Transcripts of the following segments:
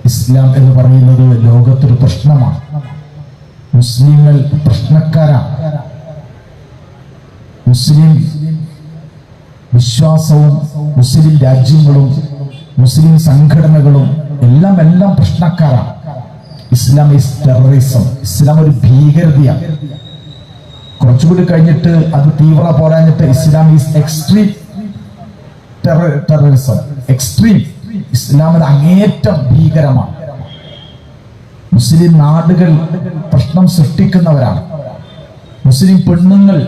ഇസ്ലാം എന്ന് പറയുന്നത് ലോകത്തൊരു പ്രശ്നമാണ്. മുസ്ലിങ്ങൾ പ്രശ്നക്കാരാണ്. മുസ്ലിം വിശ്വാസവും മുസ്ലിം രാജ്യങ്ങളും മുസ്ലിം സംഘടനകളും എല്ലാം പ്രശ്നക്കാരാണ്. ഇസ്ലാം ഈസ് ടെററിസം. ഇസ്ലാം ഒരു ഭീകരതയാണ്. കുറച്ചുകൂടി കഴിഞ്ഞിട്ട് അത് തീവ്ര പോരാഞ്ഞിട്ട് Islam is extreme terrorism. Extreme Islam ഒരു അങ്ങേറ്റം ഭീകരമാണ്. മുസ്ലിം നാടുകൾ പ്രശ്നം സൃഷ്ടിക്കുന്നവരാണ്. മുസ്ലിം പെണ്ണുങ്ങൾ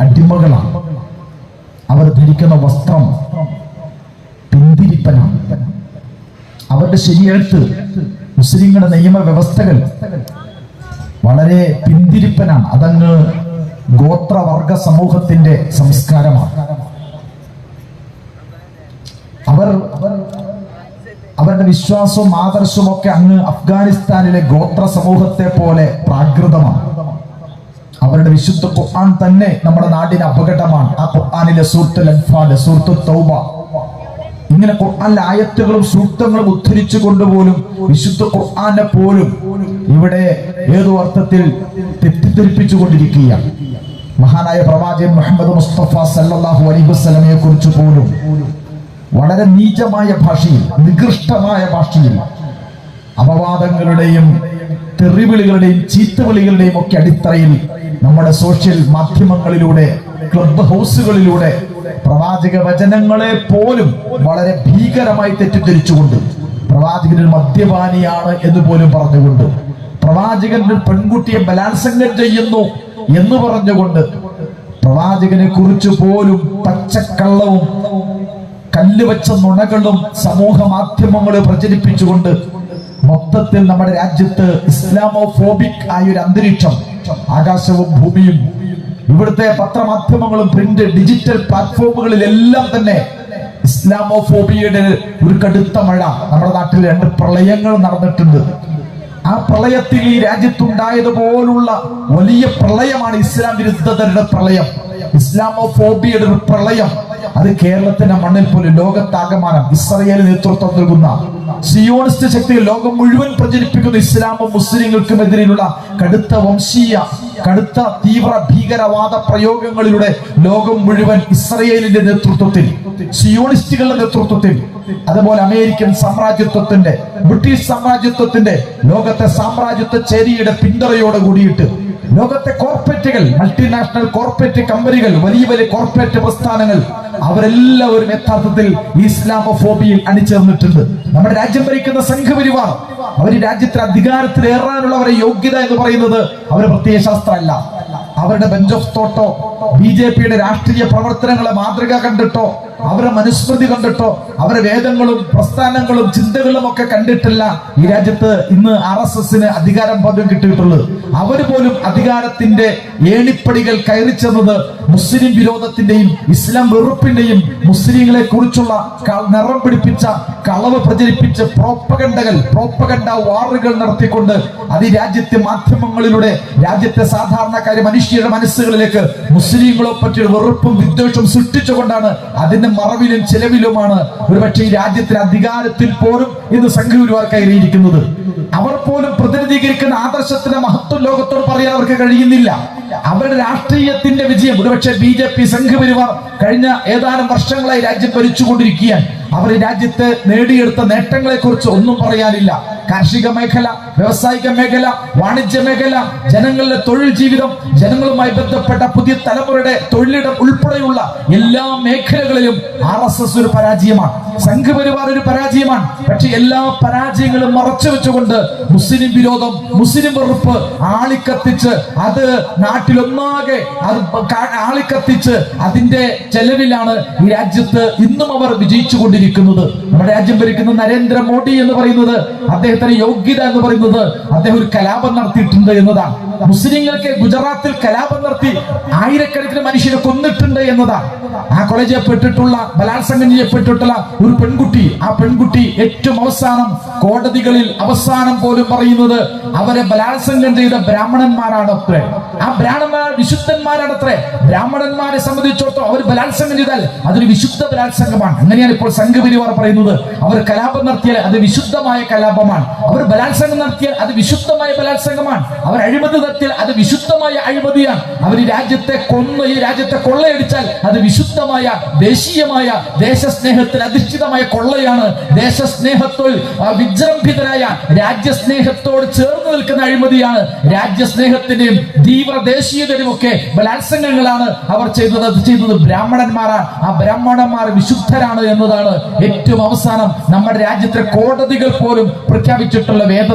അടിമകളാണ്. അവർ ധരിക്കുന്ന വസ്ത്രം പിന്തിരിപ്പനാണ്. അവരുടെ ശരീരത്ത് മുസ്ലിങ്ങളുടെ നിയമവ്യവസ്ഥകൾ വളരെ പിന്തിരിപ്പനാണ്. അതങ്ങ് ഗോത്രവർഗ സമൂഹത്തിന്റെ സംസ്കാരമാണ്. അവരുടെ വിശ്വാസവും ആദർശവും ഒക്കെ അങ്ങ് അഫ്ഗാനിസ്ഥാനിലെ ഗോത്ര സമൂഹത്തെ പോലെ പ്രാകൃതമാണ്. അവരുടെ വിശുദ്ധ ഖുർആൻ തന്നെ നമ്മുടെ നാടിന് അപകടമാണ്. ആ ഖുർആനിലെ സൂറത്തുൽ അൻഫാൽ, സൂറത്തുൽ തൗബ, ഇങ്ങനെ ഖുർആനിലെ ആയത്തുകളും സൂക്തങ്ങളും ഉദ്ധരിച്ചു കൊണ്ടുപോലും വിശുദ്ധ ഖുർആനെ പോലും ഇവിടെ ഏതോ അർത്ഥത്തിൽ തെറ്റിദ്ധരിപ്പിച്ചു കൊണ്ടിരിക്കുകയാണ്. മഹാനായ പ്രവാചകൻ മുഹമ്മദ് മുസ്തഫ സല്ലല്ലാഹു അലൈഹി വസല്ലമയെ കുറിച്ച് പോലും വളരെ നീചമായ ഭാഷയിൽ, നികൃഷ്ടമായ ഭാഷയിൽ അപവാദങ്ങളുടെയും തെറിവിളികളുടെയും ചീത്തവിളികളുടെയും ഒക്കെ അടിത്തറയിൽ നമ്മുടെ സോഷ്യൽ മാധ്യമങ്ങളിലൂടെ, ക്ലബ് ഹൗസുകളിലൂടെ പ്രവാചക വചനങ്ങളെ പോലും വളരെ ഭീകരമായി തെറ്റിദ്ധരിച്ചുകൊണ്ട് പ്രവാചകൻ ഒരു മദ്യപാനിയാണ് എന്ന് പോലും പറഞ്ഞുകൊണ്ട്, പ്രവാചകൻ ഒരു പെൺകുട്ടിയെ ബലാത്സംഗം ചെയ്യുന്നു എന്ന് പറഞ്ഞുകൊണ്ട്, പ്രവാചകനെ കുറിച്ച് പോലും പച്ചക്കള്ളവും കല്ലുവച്ച നുണകളും സമൂഹ മാധ്യമങ്ങളിൽ പ്രചരിപ്പിച്ചുകൊണ്ട് മൊത്തത്തിൽ നമ്മുടെ രാജ്യത്ത് ഇസ്ലാമോഫോബിക് ആയ ഒരു അന്തരീക്ഷം, ആകാശവും ഭൂമിയും ഇവിടുത്തെ പത്രമാധ്യമങ്ങളും പ്രിന്റ് ഡിജിറ്റൽ പ്ലാറ്റ്ഫോമുകളിലെല്ലാം തന്നെ ഇസ്ലാമോഫോബിയയുടെ ഒരു കടുത്ത മഴ. നമ്മുടെ നാട്ടിൽ 2 പ്രളയങ്ങൾ നടന്നിട്ടുണ്ട്. ആ പ്രളയത്തിൽ ഈ രാജ്യത്തുണ്ടായതുപോലുള്ള വലിയ പ്രളയമാണ് ഇസ്ലാം വിരുദ്ധതയുടെ പ്രളയം, ഇസ്ലാമോഫോബിയയുടെ ഒരു പ്രളയം. അത് കേരളത്തിന്റെ മണ്ണിൽ പോലും ലോകത്താകമാനം ഇസ്രായേൽ നേതൃത്വം നൽകുന്ന സിയോണിസ്റ്റ് ശക്തികൾ ലോകം മുഴുവൻ പ്രചരിപ്പിക്കുന്ന ഇസ്ലാമും മുസ്ലിങ്ങൾക്കുമെതിരെയുള്ള കടുത്ത വംശീയ, കടുത്ത തീവ്ര ഭീകരവാദ പ്രയോഗങ്ങളിലൂടെ ലോകം മുഴുവൻ ഇസ്രായേലിന്റെ നേതൃത്വത്തിൽ, സിയോണിസ്റ്റുകളുടെ നേതൃത്വത്തിൽ, അതുപോലെ അമേരിക്കൻ സാമ്രാജ്യത്വത്തിന്റെ, ബ്രിട്ടീഷ് സാമ്രാജ്യത്വത്തിന്റെ, ലോകത്തെ സാമ്രാജ്യത്വ ചേരിയുടെ പിന്തുണയോട് കൂടിയിട്ട് ലോകത്തെ കോർപ്പറേറ്റുകൾ, മൾട്ടിനാഷണൽ കോർപ്പറേറ്റ് കമ്പനികൾ, വലിയ വലിയ കോർപ്പറേറ്റ് പ്രസ്ഥാനങ്ങൾ, അവരെല്ലാവരും യഥാർത്ഥത്തിൽ ഇസ്ലാമോഫോബിയയിൽ അണിചേർന്നിട്ടുണ്ട്. നമ്മുടെ രാജ്യം ഭരിക്കുന്ന സംഘപരിവാർ, അവർ രാജ്യത്തിന് അധികാരത്തിൽ ഏറാനുള്ള അവരുടെ യോഗ്യത എന്ന് പറയുന്നത് അവരുടെ പ്രത്യയശാസ്ത്രമല്ല, അവരുടെ ബെഞ്ച് ഓഫ് തോട്ടോ, BJPയുടെ രാഷ്ട്രീയ പ്രവർത്തനങ്ങളെ മാതൃക കണ്ടിട്ടോ, അവരുടെ മനുസ്മൃതി കണ്ടിട്ടോ, അവരുടെ വേദങ്ങളും പ്രസ്ഥാനങ്ങളും ചിന്തകളും ഒക്കെ കണ്ടിട്ടില്ല ഈ രാജ്യത്ത് ഇന്ന് RSSന് അധികാരം പദം കിട്ടിയിട്ടുള്ളത്. അവര് പോലും അധികാരത്തിന്റെ ഏണിപ്പടികൾ കയറി ചെന്നത് മുസ്ലിം വിരോധത്തിന്റെയും ഇസ്ലാം വെറുപ്പിന്റെയും മുസ്ലിങ്ങളെ കുറിച്ചുള്ള നിറം പിടിപ്പിച്ച കളവ് പ്രചരിപ്പിച്ച് പ്രോപ്പഗണ്ട വാറുകൾ നടത്തിക്കൊണ്ട് അത് രാജ്യത്തെ മാധ്യമങ്ങളിലൂടെ രാജ്യത്തെ സാധാരണക്കാരെ മനുഷ്യരുടെ മനസ്സുകളിലേക്ക് മുസ്ലിങ്ങളെ പറ്റിയ വെറുപ്പും വിദ്വേഷവും സൃഷ്ടിച്ചുകൊണ്ടാണ് അതിന്റെ മറവിലും ചെലവിലുമാണ് ഒരുപക്ഷെ ഈ രാജ്യത്തിന്റെ അധികാരത്തിൽ പോലും ഇന്ന് സംഘപരിവാർ കയറിയിരിക്കുന്നത്. അവർ പോലും പ്രതിനിധീകരിക്കുന്ന ആദർശത്തിന്റെ മഹത്വം ലോകത്തോട് പറയാൻ അവർക്ക് കഴിയുന്നില്ല. അവരുടെ രാഷ്ട്രീയത്തിന്റെ വിജയം ഒരുപക്ഷെ BJP സംഘപരിവാർ കഴിഞ്ഞ ഏതാനും വർഷങ്ങളായി രാജ്യം ഭരിച്ചുകൊണ്ടിരിക്കുകയാണ്. അവർ രാജ്യത്ത് നേടിയെടുത്ത നേട്ടങ്ങളെ കുറിച്ച് ഒന്നും പറയാനില്ല. കാർഷിക മേഖല, വ്യവസായിക മേഖല, വാണിജ്യ മേഖല, ജനങ്ങളുടെ തൊഴിൽ ജീവിതം, ജനങ്ങളുമായി ബന്ധപ്പെട്ട പുതിയ തലമുറയുടെ തൊഴിലിടം ഉൾപ്പെടെയുള്ള എല്ലാ മേഖലകളിലും RSS ഒരു പരാജയമാണ്, സംഘപരിവാർ ഒരു പരാജയമാണ്. പക്ഷെ എല്ലാ പരാജയങ്ങളും മറച്ചു വെച്ചുകൊണ്ട് മുസ്ലിം വിരോധം, മുസ്ലിം വെറുപ്പ് ആളിക്കത്തിച്ച് അത് നാട്ടിലൊന്നാകെ ആളിക്കത്തിച്ച് അതിന്റെ ചെലവിലാണ് ഈ രാജ്യത്ത് ഇന്നും അവർ വിജയിച്ചുകൊണ്ടിരിക്കുന്നത്. നമ്മുടെ രാജ്യം ഭരിക്കുന്ന നരേന്ദ്രമോദി എന്ന് പറയുന്നത്, അദ്ദേഹത്തിന്റെ യോഗ്യത എന്ന് പറയുന്നത് അദ്ദേഹം ഒരു കലാപം നടത്തിയിട്ടുണ്ട് എന്നതാണ്. മുസ്ലിങ്ങൾക്ക് ഗുജറാത്തിൽ കലാപം നടത്തി ആയിരക്കണക്കിന് മനുഷ്യരെ കൊന്നിട്ടുണ്ട് എന്നതാണ്. ആ കൊല ചെയ്യപ്പെട്ടിട്ടുള്ള, ബലാത്സംഗം ചെയ്യപ്പെട്ടിട്ടുള്ള ഒരു പെൺകുട്ടി, ആ പെൺകുട്ടി ഏറ്റവും അവസാനം കോടതികളിൽ അവസാനം പോലും പറയുന്നത് അവരെ ബലാത്സംഗം ചെയ്ത ബ്രാഹ്മണന്മാരാണത്രേ. ആ ബ്രാഹ്മണന്മാർ വിശുദ്ധന്മാരാണത്രേ. ബ്രാഹ്മണന്മാരെ സംബന്ധിച്ചിടത്തോളം അവർ ബലാത്സംഗം ചെയ്താൽ അതൊരു വിശുദ്ധ ബലാത്സംഗമാണ്. അങ്ങനെയാണ് ഇപ്പോൾ സംഘപരിവാർ പറയുന്നത്. അവർ കലാപം നടത്തിയാൽ അത് വിശുദ്ധമായ കലാപമാണ്. അവർ ബലാത്സംഗം നടത്തിയാൽ അത് വിശുദ്ധമായ ബലാത്സംഗമാണ്. അവർ അഴിമതി നടത്തിയാൽ അത് വിശുദ്ധമായ അഴിമതിയാണ്. അവർ ഈ രാജ്യത്തെ കൊന്ന് ഈ രാജ്യത്തെ കൊള്ളയടിച്ചാൽ അത് വിശുദ്ധമായ ദേശീയമായ ദേശസ്നേഹത്തിൽ അധിഷ്ഠിതമായ കൊള്ളയാണ്. ദേശസ്നേഹത്തോട് വിജൃംഭിതരായ രാജ്യസ്നേഹത്തോട് ചേർന്ന് നിൽക്കുന്ന അഴിമതിയാണ്. രാജ്യസ്നേഹത്തിന്റെയും തീവ്ര ദേശീയതയും ഒക്കെ ബലാത്സംഗങ്ങളാണ് അവർ ചെയ്തത്. അത് ചെയ്തത് ബ്രാഹ്മണന്മാരാണ്. ആ ബ്രാഹ്മണന്മാർ വിശുദ്ധരാണ് എന്നതാണ് ഏറ്റവും അവസാനം നമ്മുടെ രാജ്യത്തെ കോടതികൾ പോലും പ്രഖ്യാപിച്ചിട്ടുള്ള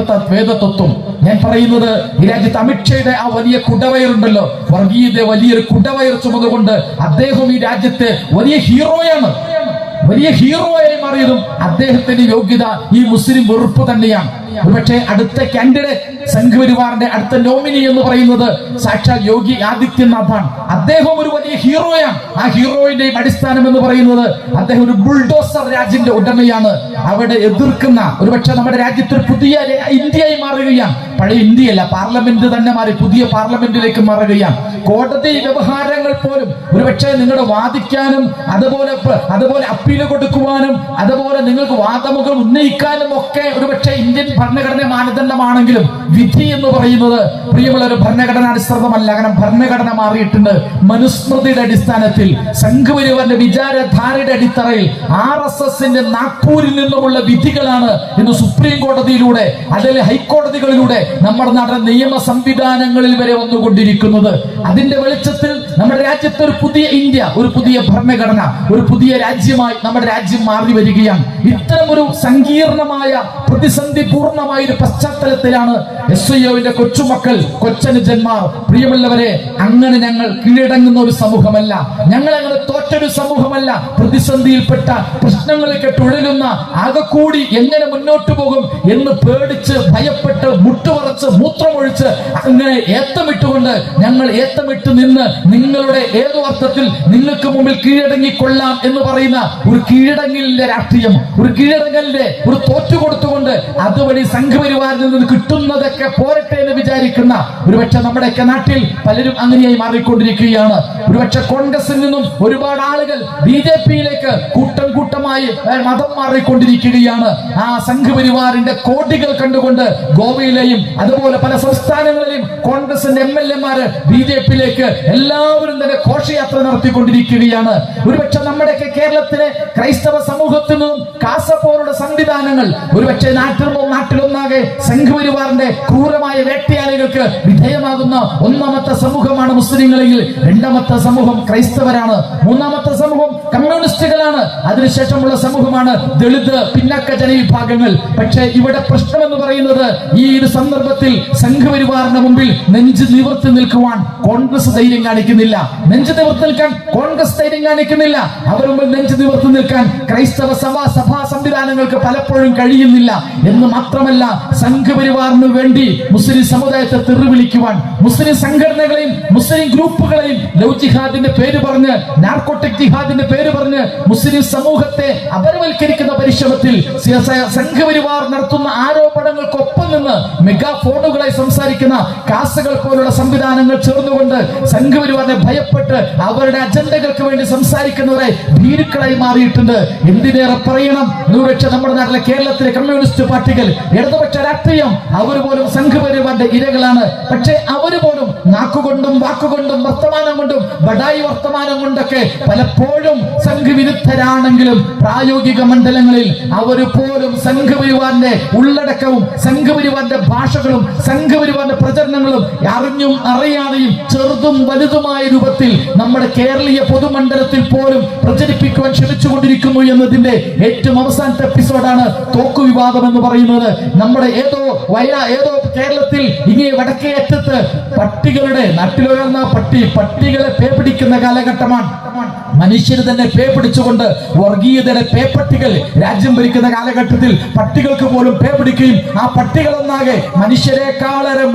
വേദതത്വം. ഞാൻ പറയുന്നത്, ഈ രാജ്യത്ത് അമിത്ഷയുടെ ആ വലിയ കുടവയറുണ്ടല്ലോ, വർഗീയത വലിയൊരു കുടവയർ ചുമന്നുകൊണ്ട് അദ്ദേഹം ഈ രാജ്യത്തെ വലിയ ഹീറോയാണ്. വലിയ ഹീറോയായി മാറിയതും അദ്ദേഹത്തിന്റെ യോഗ്യത ഈ മുസ്ലിം വെറുപ്പ് തന്നെയാണ്. ഒരുപക്ഷെ അടുത്ത കാൻഡിഡേറ്റ്, സംഘപരിവാറിന്റെ അടുത്ത നോമിനി എന്ന് പറയുന്നത് സാക്ഷാൽ യോഗി ആദിത്യനാഥാണ്. അദ്ദേഹം ഒരു വലിയ ഹീറോയാണ്. ആ ഹീറോയിന്റെയും അടിസ്ഥാനം എന്ന് പറയുന്നത് അദ്ദേഹം ഒരു ബുൾഡോസർ രാജ്യത്തിന്റെ ഉടമയാണ്. അവിടെ എതിർക്കുന്ന ഒരുപക്ഷെ നമ്മുടെ രാജ്യത്ത് ഒരു പുതിയ ഇന്ത്യയായി മാറുകയാണ്. പഴയ ഇന്ത്യയല്ല, പാർലമെന്റ് തന്നെ മാറി പുതിയ പാർലമെന്റിലേക്ക് മാറുകയാണ്. കോടതി വ്യവഹാരങ്ങൾ പോലും ഒരുപക്ഷെ നിങ്ങളുടെ വാദിക്കാനും അതുപോലെ അപ്പീൽ കൊടുക്കുവാനും അതുപോലെ നിങ്ങൾക്ക് വാദമുഖം ഉന്നയിക്കാനും ഒക്കെ ഒരുപക്ഷെ ഇന്ത്യൻ ഭരണഘടന മാനദണ്ഡമാണെങ്കിലും വിധി എന്ന് പറയുന്നത് പ്രിയമുള്ള ഒരു ഭരണഘടനാടിസ്ഥാനമല്ല. കാരണം ഭരണഘടന മാറിയിട്ടുണ്ട്. മനുസ്മൃതിയുടെ അടിസ്ഥാനത്തിൽ, സംഘപരിവാറിന്റെ വിചാരധാരയുടെ അടിത്തറയിൽ RSSന്റെ നാഗ്പൂരിൽ നിന്നുമുള്ള വിധികളാണ് ഇന്ന് സുപ്രീം കോടതിയിലൂടെ അല്ലെങ്കിൽ ഹൈക്കോടതികളിലൂടെ നമ്മുടെ നാട്ടിലെ നിയമ സംവിധാനങ്ങളിൽ വരെ വന്നുകൊണ്ടിരിക്കുന്നത്. അതിന്റെ വെളിച്ചത്തിൽ നമ്മുടെ രാജ്യത്ത് ഒരു പുതിയ ഇന്ത്യ, ഒരു പുതിയ ഭരണഘടന, ഒരു പുതിയ രാജ്യമായി നമ്മുടെ രാജ്യം മാറി വരികയാണ്. ഇത്തരം ഒരു സങ്കീർണമായ പ്രതിസന്ധി പൂർണ്ണമായ ഒരു പശ്ചാത്തലത്തിലാണ് SYOന്റെ കൊച്ചുമക്കൾ, കൊച്ചനുജന്മാർ, പ്രിയമുള്ളവരെ, അങ്ങനെ ഞങ്ങൾ കീഴടങ്ങുന്ന ഒരു സമൂഹമല്ല, ഞങ്ങൾ അങ്ങനെ തോറ്റൊരു സമൂഹമല്ല. പ്രതിസന്ധിയിൽപ്പെട്ട പ്രശ്നങ്ങളിൽ കെട്ടുഴലുന്ന ആകെക്കൂടി എങ്ങനെ മുന്നോട്ട് പോകും എന്ന് പേടിച്ച് ഭയപ്പെട്ട് മുട്ടുപറച്ച് മൂത്രമൊഴിച്ച് അങ്ങനെ ഏത്തമിട്ടുകൊണ്ട് ഞങ്ങൾ ഏത്തമിട്ട് നിന്ന് നിങ്ങളുടെ ഏതോ അർത്ഥത്തിൽ നിങ്ങൾക്ക് മുമ്പിൽ കീഴടങ്ങിക്കൊള്ളാം എന്ന് പറയുന്ന ഒരു കീഴടങ്ങലിന്റെ രാഷ്ട്രീയം, ഒരു കീഴടങ്ങലിന്റെ ഒരു തോറ്റുകൊടുത്തുകൊണ്ട് അതുവഴി സംഘപരിവാറിൽ നിന്ന് കിട്ടുന്നതൊക്കെ പോരട്ടെ എന്ന് വിചാരിക്കുന്ന ഒരുപക്ഷെ നമ്മുടെയൊക്കെ നാട്ടിൽ പലരും അങ്ങനെയായി മാറിക്കൊണ്ടിരിക്കുകയാണ്. ഒരുപക്ഷെ കോൺഗ്രസിൽ നിന്നും ഒരുപാട് ആളുകൾ BJPയിലേക്ക് കൂട്ടം കൂട്ടമായി മതം മാറിക്കൊണ്ടിരിക്കുകയാണ്. ആ സംഘപരിവാറിന്റെ കോടികൾ കണ്ടുകൊണ്ട് ഗോവയിലെയും അതുപോലെ പല സംസ്ഥാനങ്ങളിലെയും കോൺഗ്രസിന്റെ MLA-മാര് BJPയിലേക്ക് എല്ലാവരും തന്നെ ഘോഷയാത്ര നടത്തിക്കൊണ്ടിരിക്കുകയാണ്. ഒരുപക്ഷെ നമ്മുടെയൊക്കെ കേരളത്തിലെ ക്രൈസ്തവ സമൂഹത്തിൽ നിന്നും കാസപോലുള്ള സംവിധാനങ്ങൾ ഒരുപക്ഷെ നാട്ടിലൊന്നാകെ സംഘപരിവാറിന്റെ ക്രൂരമായ വേട്ടയാളികൾക്ക് വിധേയമാകുന്ന ഒന്നാമത്തെ സമൂഹമാണ് മുസ്ലിങ്ങളെങ്കിൽ രണ്ടാമത്തെ സമൂഹം ക്രൈസ്തവരാണ്, മൂന്നാമത്തെ സമൂഹം കമ്മ്യൂണിസ്റ്റുകളാണ്, അതിനുശേഷമുള്ള സമൂഹമാണ് ദളിത് പിന്നോക്ക ജനവിഭാഗങ്ങൾ. പക്ഷേ ഇവിടെ പ്രശ്നം എന്ന് പറയുന്നത് ഈ ഒരു സന്ദർഭത്തിൽ സംഘപരിവാറിന്റെ മുമ്പിൽ നെഞ്ച് നിവർത്തി നിൽക്കുവാൻ കോൺഗ്രസ് ധൈര്യം കാണിക്കുന്നില്ല. നെഞ്ച് നിവർത്തി നിൽക്കാൻ കോൺഗ്രസ് ധൈര്യം കാണിക്കുന്നില്ല. അവർ മുമ്പിൽ നെഞ്ച് നിവർത്തി നിൽക്കാൻ ക്രൈസ്തവ സഭാ സംവിധാനങ്ങൾക്ക് പലപ്പോഴും കഴിയുന്നില്ല. എന്ന് മാത്രമല്ല, സംഘപരിവാറിന് വേണ്ടി മുസ്ലിം സമുദായത്തെ തെറിവിളിക്കുവാൻ മുസ്ലിം സംഘടനകളെയും മുസ്ലിം ഗ്രൂപ്പുകളെയും ലവ് ജിഹാദിന്റെ പേര് പറഞ്ഞ്, നാർക്കോട്ടിക് ജിഹാദിന്റെ പേര് പറഞ്ഞ് മുസ്ലിം സമൂഹത്തെ അപരവൽക്കരിക്കുന്ന പരിശ്രമത്തിൽ സംഘപരിവാർ നടത്തുന്ന ആരോപണങ്ങൾക്കൊപ്പം നിന്ന് മെഗാഫോണുകളായി സംസാരിക്കുന്ന കാസുകൾ പോലുള്ള സംവിധാനങ്ങൾ ചേർന്നുകൊണ്ട് സംഘപരിവാറിനെ ഭയപ്പെട്ട് അവരുടെ അജണ്ടകൾക്ക് വേണ്ടി സംസാരിക്കുന്നവരെ ഭീരുക്കളായി മാറിയിട്ടുണ്ട്. എന്തിനേറെ പറയണം, നമ്മുടെ നാട്ടിലെ കേരളത്തിലെ കമ്മ്യൂണിസ്റ്റ് പാർട്ടികൾ, ഇടതുപക്ഷ രാഷ്ട്രീയം, അവർ പോലും സംഘപരിവാറിന്റെ ഇരകളാണ്. പക്ഷേ അവർ പോലും നാക്കുകൊണ്ടും വാക്കുകൊണ്ടും വർത്തമാനം കൊണ്ടും ബഡായി വർത്തമാനം കൊണ്ടൊക്കെ പലപ്പോഴും സംഘവിരുദ്ധരാണെങ്കിലും പ്രായോഗിക മണ്ഡലങ്ങളിൽ അവർ പോലും സംഘപരിവാറിന്റെ ഉള്ളടക്കവും സംഘപരിവാറിന്റെ ഭാഷകളും സംഘപരിവാറിന്റെ പ്രചരണങ്ങളും അറിഞ്ഞും അറിയാതെയും ചെറുതും വലുതുമായ രൂപത്തിൽ നമ്മുടെ കേരളീയ പൊതുമണ്ഡലത്തിൽ പോലും പ്രചരിപ്പിക്കുവാൻ ശ്രമിച്ചുകൊണ്ടിരിക്കുന്നു എന്നതിന്റെ ഏറ്റവും അവസാനത്തെ എപ്പിസോഡാണ് തോക്കു വിവാദം എന്ന് പറയുന്നത്. നമ്മുടെ ഏതോ കേരളത്തിൽ ഇങ്ങനെ വടക്കേ അറ്റത്ത് പട്ടികളുടെ നാട്ടിലുയർന്ന പട്ടികളെ പേപിടിക്കുന്ന കാലഘട്ടമാണ്. മനുഷ്യർ തന്നെ പേ പിടിച്ചുകൊണ്ട് വർഗീയതയുടെ പേപ്പട്ടികൾ രാജ്യം ഭരിക്കുന്ന കാലഘട്ടത്തിൽ പട്ടികൾക്ക് പോലും പേ പിടിക്കുകയും ആ പട്ടികളൊന്നാകെ മനുഷ്യരെക്കാളേറെ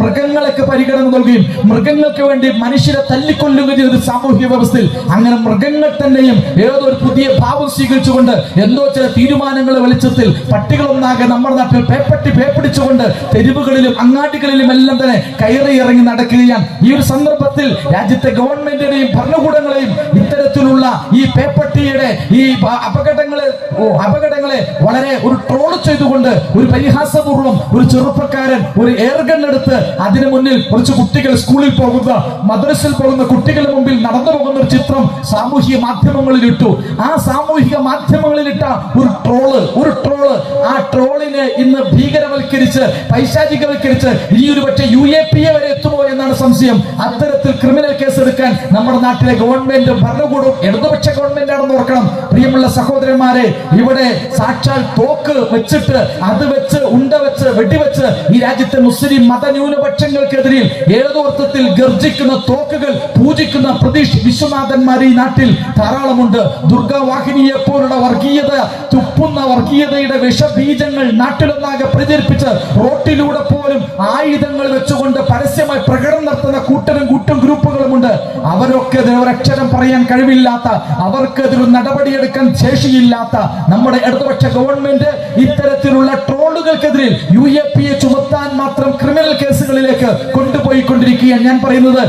മൃഗങ്ങൾക്ക് പരിഗണന നൽകുകയും മൃഗങ്ങൾക്ക് വേണ്ടി മനുഷ്യരെ തല്ലിക്കൊല്ലുകയും ചെയ്ത സാമൂഹിക വ്യവസ്ഥയിൽ അങ്ങനെ മൃഗങ്ങൾ തന്നെയും ഏതോ ഒരു പുതിയ ഭാവം സ്വീകരിച്ചുകൊണ്ട് എന്തോ ചില തീരുമാനങ്ങളുടെ വെളിച്ചത്തിൽ പട്ടികളൊന്നാകെ നമ്മുടെ നാട്ടിൽ പേ പിടിച്ചുകൊണ്ട് തെരുവുകളിലും അങ്ങാടികളിലും എല്ലാം തന്നെ കയറി ഇറങ്ങി നടക്കുകയാണ്. ഈ ഒരു സന്ദർഭത്തിൽ രാജ്യത്തെ ഗവൺമെന്റിനെയും ഭരണകൂടങ്ങളെയും ഇത്തരത്തിലുള്ള ഈ പേപ്പട്ടിയുടെ ഈ അപകടങ്ങളെ വളരെ ഒരു ട്രോൾ ചെയ്തുകൊണ്ട് ഒരു പരിഹാസപൂർവ്വം ഒരു ചെറുപ്പക്കാരൻ ഒരു എയർഗൺ എടുത്ത് അതിനു മുന്നിൽ കുറച്ച് കുട്ടികൾ സ്കൂളിൽ പോകുന്ന മദ്രസയിൽ പോകുന്ന കുട്ടികളുടെ മുമ്പിൽ നടന്നു പോകുന്ന ഒരു ചിത്രം സാമൂഹിക മാധ്യമങ്ങളിൽ ഇട്ടു. ആ സാമൂഹിക മാധ്യമങ്ങളിൽ ഇട്ട ഒരു ട്രോള് ആ ട്രോളിനെ ഇന്ന് ഭീകരവൽക്കരിച്ച് പൈശാചികവൽക്കരിച്ച് ഈ ഒരു പക്ഷേ UAPA വരെ എത്തുമോ എന്നാണ് സംശയം. അത്തരത്തിൽ ക്രിമിനൽ കേസ് എടുക്കാൻ നമ്മുടെ നാട്ടിലെ ഗവൺമെന്റ് ഭരണകൂടവും ഇടതുപക്ഷ ഗവൺമെന്റ് ആണെന്ന് ഓർക്കണം. പ്രിയമുള്ള സഹോദരന്മാരെ, ഇവിടെ സാക്ഷാൽ തോക്ക് വെച്ചിട്ട് അത് വെച്ച് ഉണ്ട വെച്ച് വെടിവെച്ച് ഈ രാജ്യത്തെ മുസ്ലിം മതന്യൂനപക്ഷങ്ങൾക്കെതിരെ ഏതോ അർത്ഥത്തിൽ ഗർജിക്കുന്ന തോക്കുകൾ പൂജിക്കുന്ന പ്രതീക്ഷ വിശ്വനാഥന്മാർ ഈ നാട്ടിൽ ധാരാളമുണ്ട്. ദുർഗാവാഹിനിയെ പോലുള്ള വർഗീയത തുപ്പുന്ന വർഗീയതയുടെ വിഷബീജങ്ങൾ നാട്ടിലൊന്നാകെ പ്രചരിപ്പിച്ച് റോട്ടിലൂടെ പോലും ആയുധങ്ങൾ വെച്ചുകൊണ്ട് പരസ്യമായി പ്രകടനം നടത്തുന്ന കൂട്ടും ഗ്രൂപ്പുകളുമുണ്ട്. അവരൊക്കെതിരെ ഒരക്ഷരം പറയാൻ കഴിവില്ലാത്ത, അവർക്കെതിരെ നടപടിയെടുക്കാൻ ശേഷിയില്ലാത്ത നമ്മുടെ ഇടതുപക്ഷ ഗവൺമെന്റ് ഇത്തരത്തിലുള്ള ട്രോളുകൾക്കെതിരെ UAPA ചുമത്താൻ മാത്രം ക്രിമിനൽ കേസുകളിലേക്ക് കൊണ്ടുപോയിക്കൊണ്ടിരിക്കുകയാണ്. ഞാൻ പറയുന്നത്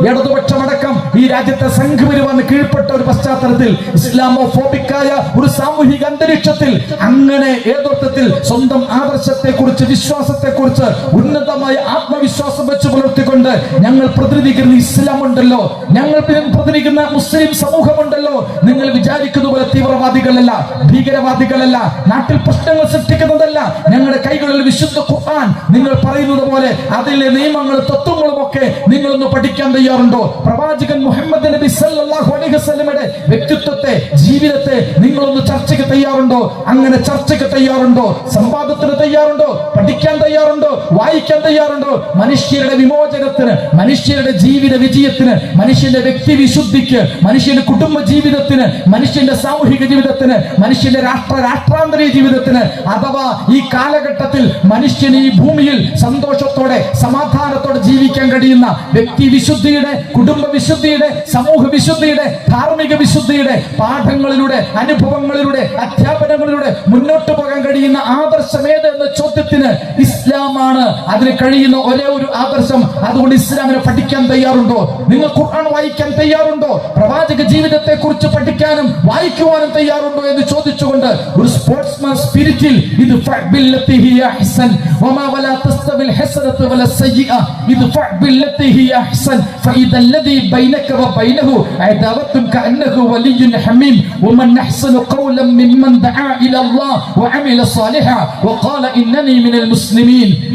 ഇടതുപക്ഷമടക്കം ഈ രാജ്യത്തെ സംഘപരിവാറിന് കീഴ്പ്പെട്ട ഒരു പശ്ചാത്തലത്തിൽ ഇസ്ലാമോഫോബിക്കായ ഒരു സാമൂഹിക അന്തരീക്ഷത്തിൽ അങ്ങനെ ഏതോർത്ഥത്തിൽ സ്വന്തം ആദർശത്തെ കുറിച്ച് വിശ്വാസത്തെ കുറിച്ച് ഉന്നതമായ ആത്മവിശ്വാസം വെച്ച് പുലർത്തിക്കൊണ്ട് ഞങ്ങൾ പ്രതിനിധിക്കുന്ന ഇസ്ലാം ഉണ്ടല്ലോ, ഞങ്ങൾ പ്രതിനിധിക്കുന്ന മുസ്ലിം സമൂഹമുണ്ടല്ലോ, നിങ്ങൾ വിചാരിക്കുന്ന പോലെ തീവ്രവാദികളല്ല, ഭീകരവാദികളല്ല, നാട്ടിൽ പ്രശ്നങ്ങൾ സൃഷ്ടിക്കുന്നതല്ല. ഞങ്ങളുടെ കൈകളിൽ വിശുദ്ധ ഖുർആൻ, നിങ്ങൾ പറയുന്നത് പോലെ അതിലെ നിയമങ്ങളും തത്വങ്ങളും ഒക്കെ നിങ്ങളൊന്ന് പഠിക്കാൻ തയ്യാറുണ്ടോ? പ്രവാചകൻ മുഹമ്മദ് നബി സല്ലല്ലാഹു അലൈഹി വസല്ലമയുടെ വ്യക്തിത്വത്തെ, ജീവിതത്തെ നിങ്ങളൊന്ന് ചർച്ചയ്ക്ക് തയ്യാറുണ്ടോ? അങ്ങനെ ചർച്ചയ്ക്ക് തയ്യാറുണ്ടോ? സംവാദത്തിന് തയ്യാറുണ്ടോ? പഠിക്കാൻ തയ്യാറുണ്ടോ? വായിക്കാൻ തയ്യാറുണ്ടോ? മനുഷ്യരുടെ വിമോചനത്തിന്, മനുഷ്യരുടെ ജീവിത വിജയത്തിന്, മനുഷ്യന്റെ വ്യക്തി വിശുദ്ധിക്ക്, മനുഷ്യന്റെ കുടുംബ ജീവിതത്തിന്, മനുഷ്യന്റെ സാമൂഹിക ജീവിതത്തിന്, മനുഷ്യന്റെ രാഷ്ട്രാന്തരീയ ജീവിതത്തിന്, അഥവാ ഈ കാലഘട്ടത്തിൽ മനുഷ്യന് ഈ ഭൂമിയിൽ സന്തോഷത്തോടെ സമാധാനത്തോടെ ജീവിക്കാൻ കഴിയുന്ന വ്യക്തി വിശുദ്ധിയുടെ, കുടുംബ വിശുദ്ധിയുടെ, സമൂഹ വിശുദ്ധിയുടെ, ധാർമ്മിക വിശുദ്ധിയുടെ പാഠങ്ങളിലൂടെ, അനുഭവങ്ങളിലൂടെ, അധ്യാപനങ്ങളിലൂടെ മുന്നോട്ട് പോകാൻ കഴിയുന്ന ആദർശം ഏത് എന്ന ചോദ്യത്തിന് ഇസ്ലാമാണ് അതിന് കഴിയുന്ന ഒരേ ഒരു ആദർശം. അതുകൊണ്ട് ഇസ്ലാമിനെ പഠിക്കാൻ തയ്യാറുണ്ടോ? നിങ്ങൾ ഖുർആൻ വായിക്കാൻ തയ്യാറുണ്ടോ? പ്രവാചക ജീവിതത്തെ കുറിച്ച് പഠിക്കാനും വായിക്കുവാനും തയ്യാറുണ്ടോ എന്ന് ചോദിച്ചുകൊണ്ട് ഒരു സ്പോർട്സ്മാൻ സ്പിരിറ്റിൽ ഇത്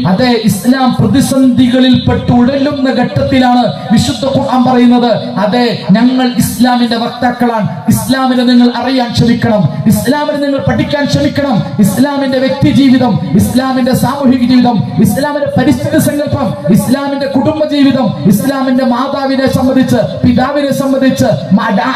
അതേ ഇസ്ലാം പ്രതിസന്ധികളിൽ പെട്ട് ഉടലുന്ന ഘട്ടത്തിലാണ് വിശുദ്ധ ഖുർആൻ പറയുന്നത്. അതെ, ഞങ്ങൾ ഇസ്ലാമിന്റെ വക്താക്കളാണ്. ഇസ്ലാമിനെ നിങ്ങൾ അറിയാൻ ശ്രമിക്കണം, ഇസ്ലാമിനെ നിങ്ങൾ പഠിക്കാൻ ശ്രമിക്കണം. ഇസ്ലാമിന്റെ വ്യക്തി ജീവിതം, ഇസ്ലാമിന്റെ സാമൂഹിക ജീവിതം, ഇസ്ലാമിന്റെ പരിസ്ഥിതി സങ്കല്പം, ഇസ്ലാമിന്റെ കുടുംബ ജീവിതം, ഇസ്ലാമിന്റെ മാതാവിനെ സംബന്ധിച്ച്, പിതാവിനെ സംബന്ധിച്ച്,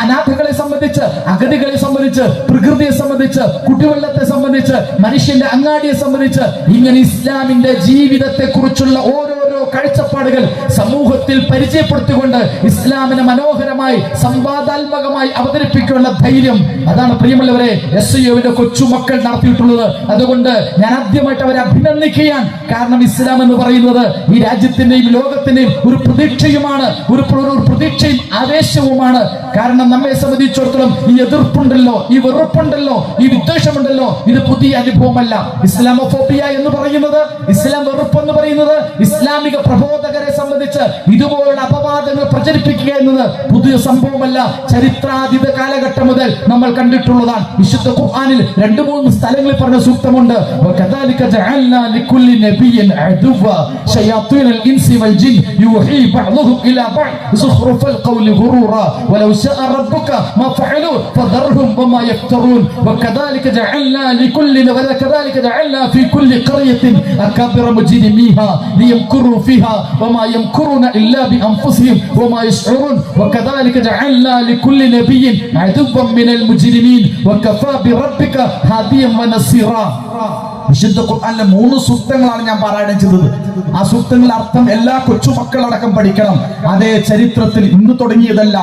അനാഥകളെ സംബന്ധിച്ച്, അഗതികളെ സംബന്ധിച്ച്, പ്രകൃതിയെ സംബന്ധിച്ച്, കുടിവെള്ളത്തെ സംബന്ധിച്ച്, മനുഷ്യന്റെ അങ്ങാടിയെ സംബന്ധിച്ച്, ഇങ്ങനെ ഇസ്ലാമിന്റെ ജീവിതത്തെ കുറിച്ചുള്ള ഓരോരോ കാഴ്ചപ്പാടുകൾ സമൂഹത്തിൽ പരിചയപ്പെടുത്തിക്കൊണ്ട് ഇസ്ലാമിനെ മനോഹരമായി സംവാദാത്മകമായി അവതരിപ്പിക്കാനുള്ള ധൈര്യം, അതാണ് പ്രിയമുള്ളവരെ SIOവിന്റെ കൊച്ചുമക്കൾ നടത്തിയിട്ടുള്ളത്. അതുകൊണ്ട് ഞാൻ ആദ്യമായിട്ട് അവരെ അഭിനന്ദിക്കുകയാണ്. കാരണം ഇസ്ലാം എന്ന് പറയുന്നത് ഈ രാജ്യത്തിന്റെയും ലോകത്തിന്റെയും ഒരു പ്രതീക്ഷയുമാണ്, ഒരു പ്രതീക്ഷയും ആവേശവുമാണ്. കാരണം നമ്മെ സംബന്ധിച്ചിടത്തോളം ഈ എതിർപ്പുണ്ടല്ലോ, ഈ വെറുപ്പുണ്ടല്ലോ, ഈ വിദ്വേഷമുണ്ടല്ലോ, ഇത് പുതിയ അനുഭവമല്ല. ഇസ്ലാമോഫോബിയ എന്ന് പറയുന്നത്, ഇസ്ലാം വെറുപ്പ് എന്ന് പറയുന്നത്, ഇസ്ലാമിക പ്രബോധകരെ സംബന്ധിച്ച് ഇതുപോലുള്ള അപവാദങ്ങൾ പ്രചരിപ്പിക്കുക എന്നത് പുതിയ സംഭവമല്ല. ചരിത്രാതീത കാലഘട്ടം മുതൽ നമ്മൾ കണ്ടിട്ടുള്ളതാണ്. വിശുദ്ധ ഖുർആനിൽ 2-3 സ്ഥലങ്ങളിൽ പറഞ്ഞ സൂക്തമുണ്ട്. وَكَذَلِكَ جَعَلْنَا لِكُلِّ نَبِيٍّ عَدُوًّا شَيَاطِينَ الْإِنسِ وَالْجِنِّ يُوحِي بَعْضُهُمْ إِلَى بَعْضٍ زُخْرُفَ الْقَوْلِ غُرُورًا وَلَوْ شَاءَ رَبُّكَ مَا فَعَلُوهُ فَذَرْهُمْ وَمَا يَفْتَرُونَ وَكَذَلِكَ جَعَلْنَا فِي كُلِّ قَرْيَةٍ أَكَابِرَ مُجْرِمِيهَا لِيَمْكُرُوا فِيهَا وَمَا يَمْكُرُونَ إِلَّا بِأَنفُسِهِمْ وَمَا يَشْعُرُونَ وَكَذَلِكَ وكذلك جعلنا لكل نبي عدوا من المجرمين وكفى بربك هاديا ونصيرا. വിശുദ്ധ ഖുർആനിലെ 3 സൂക്തങ്ങളാണ് ഞാൻ പാരായണം ചെയ്തത്. ആ സൂക്തങ്ങളുടെ അർത്ഥം എല്ലാ കൊച്ചുമക്കളടക്കം പഠിക്കണം. അതേ ചരിത്രത്തിൽ ഇന്ന് തുടങ്ങിയതല്ല,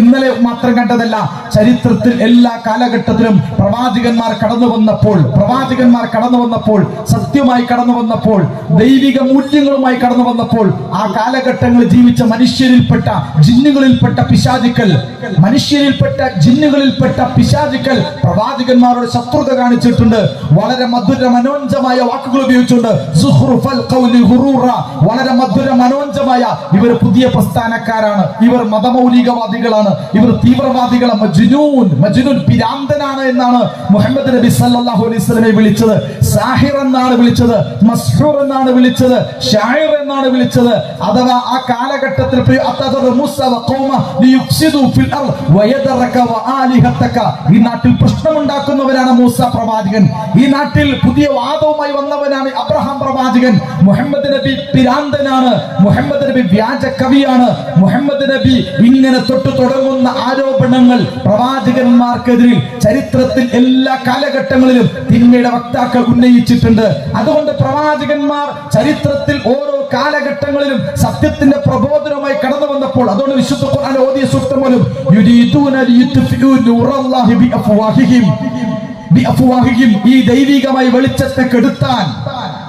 ഇന്നലെ മാത്രം കണ്ടതല്ല. ചരിത്രത്തിൽ എല്ലാ കാലഘട്ടത്തിലും പ്രവാചകന്മാർ കടന്നു വന്നപ്പോൾ സത്യമായി കടന്നു വന്നപ്പോൾ ദൈവിക മൂല്യങ്ങളുമായി കടന്നു വന്നപ്പോൾ ആ കാലഘട്ടങ്ങളിൽ ജീവിച്ച മനുഷ്യരിൽപ്പെട്ട ജിന്നുകളിൽപ്പെട്ട പിശാചുക്കൾ പ്രവാചകന്മാരോട് ശത്രുത കാണിച്ചിട്ടുണ്ട്. വളരെ മധുര മനോജ്ഞമായ വാക്കുകൾ ഉപയോഗിച്ചുകൊണ്ട് വളരെ മധുര മനോജ്ഞമായ ഇവർ പുതിയ പ്രസ്ഥാനക്കാരാണ്, ഇവർ മതമൗലികവാദികളാണ്, ഇവർ തീവ്രവാദികളാണ്, മജ്നൂൻ പിരാന്തനാണ് എന്നാണ് മുഹമ്മദ് നബി സല്ലല്ലാഹു അലൈഹി വസല്ലമയെ വിളിച്ചത്. സാഹിർ എന്നാണ് വിളിച്ചത്, മസ്ഹൂർ എന്നാണ് വിളിച്ചത്, ഷായിർ എന്നാണ് വിളിച്ചത്. അഥവാ ആ കാലഘട്ടത്തിൽ ഈ നാട്ടിൽ പ്രശ്നമുണ്ടാക്കുന്നവരാണ് മൂസ പ്രവാചകൻ. ഈ നാട്ടിൽ പുതിയ വാദവുമായി വന്നവനാണ് അബ്രഹാം പ്രവാചകൻ. മുഹമ്മദ് നബി പിരാന്തനാണ്, മുഹമ്മദ് നബി വ്യാജ കവിയാണ്, മുഹമ്മദ് നബി ഇങ്ങനെ തുടങ്ങുന്ന ആരോപണങ്ങൾ പ്രവാചകന്മാർക്കെതിരിൽ ചരിത്രത്തിൽ എല്ലാ കാലഘട്ടങ്ങളിലും തിന്മയുടെ വക്താക്കൾ ഉന്നയിച്ചിട്ടുണ്ട്. അതുകൊണ്ട് പ്രവാചകന്മാർ ചരിത്രത്തിൽ ഓരോ കാലഘട്ടങ്ങളിലും സത്യത്തിന്റെ പ്രബോധനവുമായി കടന്നു വന്നപ്പോൾ, അതുകൊണ്ട് വിശുദ്ധ ഖുർആൻ ഓതിയ സൂക്തം പോലും ഈ ദൈവികമായി വെളിച്ചത്തെ കെടുത്താൻ,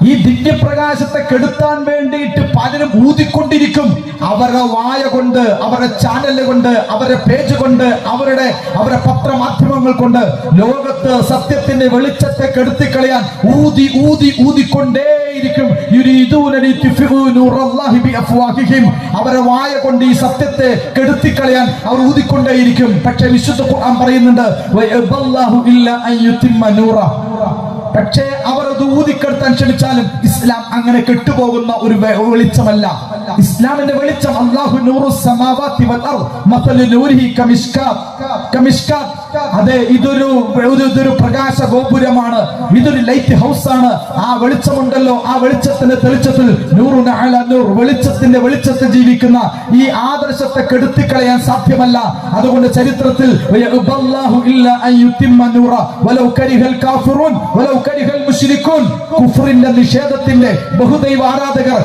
ഈ ദിവ്യപ്രകാശത്തെ കെടുത്താൻ വേണ്ടിയിട്ട് പലരും ഊതിക്കൊണ്ടിരിക്കും. അവരുടെ വായ കൊണ്ട്, അവരുടെ ചാനൽ കൊണ്ട്, അവരുടെ പേജ് കൊണ്ട്, അവരുടെ പത്രമാധ്യമങ്ങൾ കൊണ്ട് ലോകത്ത് സത്യത്തിന്റെ വെളിച്ചത്തെ കെടുത്തിക്കളയാൻ ഊതിക്കൊണ്ടേയിരിക്കും. അവരുടെ വായ കൊണ്ട് ഈ സത്യത്തെ കെടുത്തിക്കളയാൻ അവർ ഊതിക്കൊണ്ടേയിരിക്കും. പക്ഷെ വിശുദ്ധ ഖുർആൻ പറയുന്നുണ്ട്, പക്ഷേ അവർ അത് ഊതിക്കെടുത്താൻ ശ്രമിച്ചാലും ഇസ്ലാം അങ്ങനെ കെട്ടുപോകുന്ന ഒരു വെളിച്ചമല്ല. ഇസ്ലാമിന്റെ വെളിച്ചം അല്ലാഹു നൂറു സമാവാതി വൽ അർദ് മസലു നൂരിഹി കമിഷ്കാത്ത്. അതെ, ഇതൊരു പ്രകാശ ഗോപുരമാണ്, ഇതൊരു ലൈറ്റ് ഹൗസ് ആണ്. ആ വെളിച്ചമുണ്ടല്ലോ, ആ വെളിച്ചത്തിന്റെ തെളിച്ചത്തിൽ നൂറുന അലാ നൂർ, വെളിച്ചത്തിൽ ജീവിക്കുന്ന ഈ ആദർശത്തെ കെടുത്തിക്കളയാൻ സാധ്യമല്ല. അതുകൊണ്ട് ചരിത്രത്തിൽ കുഫ്റിന്റെ നിഷേധത്തിന്റെ ബഹുദൈവ ആരാധകർ,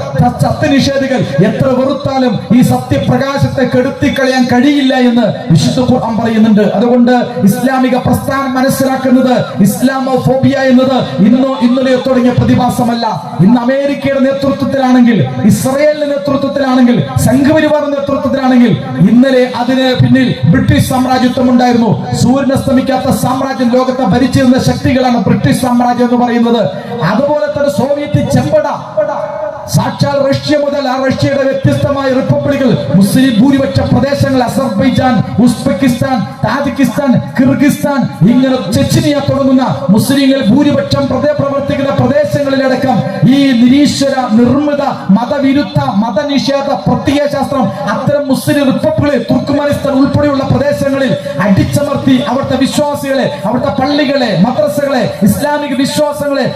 സത്യനിഷേധികൾ എത്ര വെറുത്താലും ഈ സത്യപ്രകാശത്തെ കെടുത്തിക്കളയാൻ കഴിയില്ല എന്ന് വിശുദ്ധ ഖുർആൻ പറയുന്നുണ്ട്. അതുകൊണ്ട് ഇസ്ലാമിക പ്രസ്ഥാനം മനസ്സിലാക്കുന്നത് ഇസ്ലാമോഫോബിയ എന്നത് ഇന്നലെയോ തുടങ്ങിയ പ്രതിഭാസമല്ല. ഇന്ന് അമേരിക്കയുടെ നേതൃത്വത്തിലാണെങ്കിൽ, ഇസ്രയേലിന്റെ നേതൃത്വത്തിലാണെങ്കിൽ, സംഘപരിവാറിന്റെ നേതൃത്വത്തിലാണെങ്കിൽ, ഇന്നലെ അതിന് പിന്നിൽ ബ്രിട്ടീഷ് സാമ്രാജ്യത്വം ഉണ്ടായിരുന്നു. സൂര്യനസ്തമിക്കാത്ത സാമ്രാജ്യം ലോകത്തെ ഭരിച്ചിരുന്ന ശക്തികളാണ് ബ്രിട്ടീഷ് സാമ്രാജ്യം എന്ന് പറയുന്നത്. അതുപോലെ തന്നെ സോവിയറ്റ് ചെമ്പട, സാക്ഷാൽ റഷ്യ മുതൽ ആ റഷ്യയുടെ വ്യത്യസ്തമായ റിപ്പബ്ലിക്കുകൾ, മുസ്ലിം ഭൂരിപക്ഷ പ്രദേശങ്ങൾ, അസർബൈജാൻ, ഉസ്ബെക്കിസ്ഥാൻ, താജിക്കിസ്ഥാൻ, കിർഗിസ്ഥാൻ, ഇങ്ങനെ ചെച്നിയ തുടങ്ങുന്ന മുസ്ലിങ്ങൾ ഭൂരിപക്ഷം പ്രവർത്തിക്കുന്ന പ്രദേശങ്ങളിലടക്കം ഈ നിരീശ്വര നിർമ്മിത മതവിരുദ്ധ മതനിഷേധ പ്രത്യയശാസ്ത്രം അത്തരം മുസ്ലിം റിപ്പബ്ലിക്കുകൾ, തുർക്ക്മാനിസ്ഥാൻ ഉൾപ്പെടെയുള്ള പ്രദേശങ്ങളിൽ അടിച്ചമർത്തി അവിടുത്തെ വിശ്വാസികളെ, അവിടുത്തെ പള്ളികളെ, മദ്രസകളെ, ഇസ്ലാമിക വിശ്വാസങ്ങളെ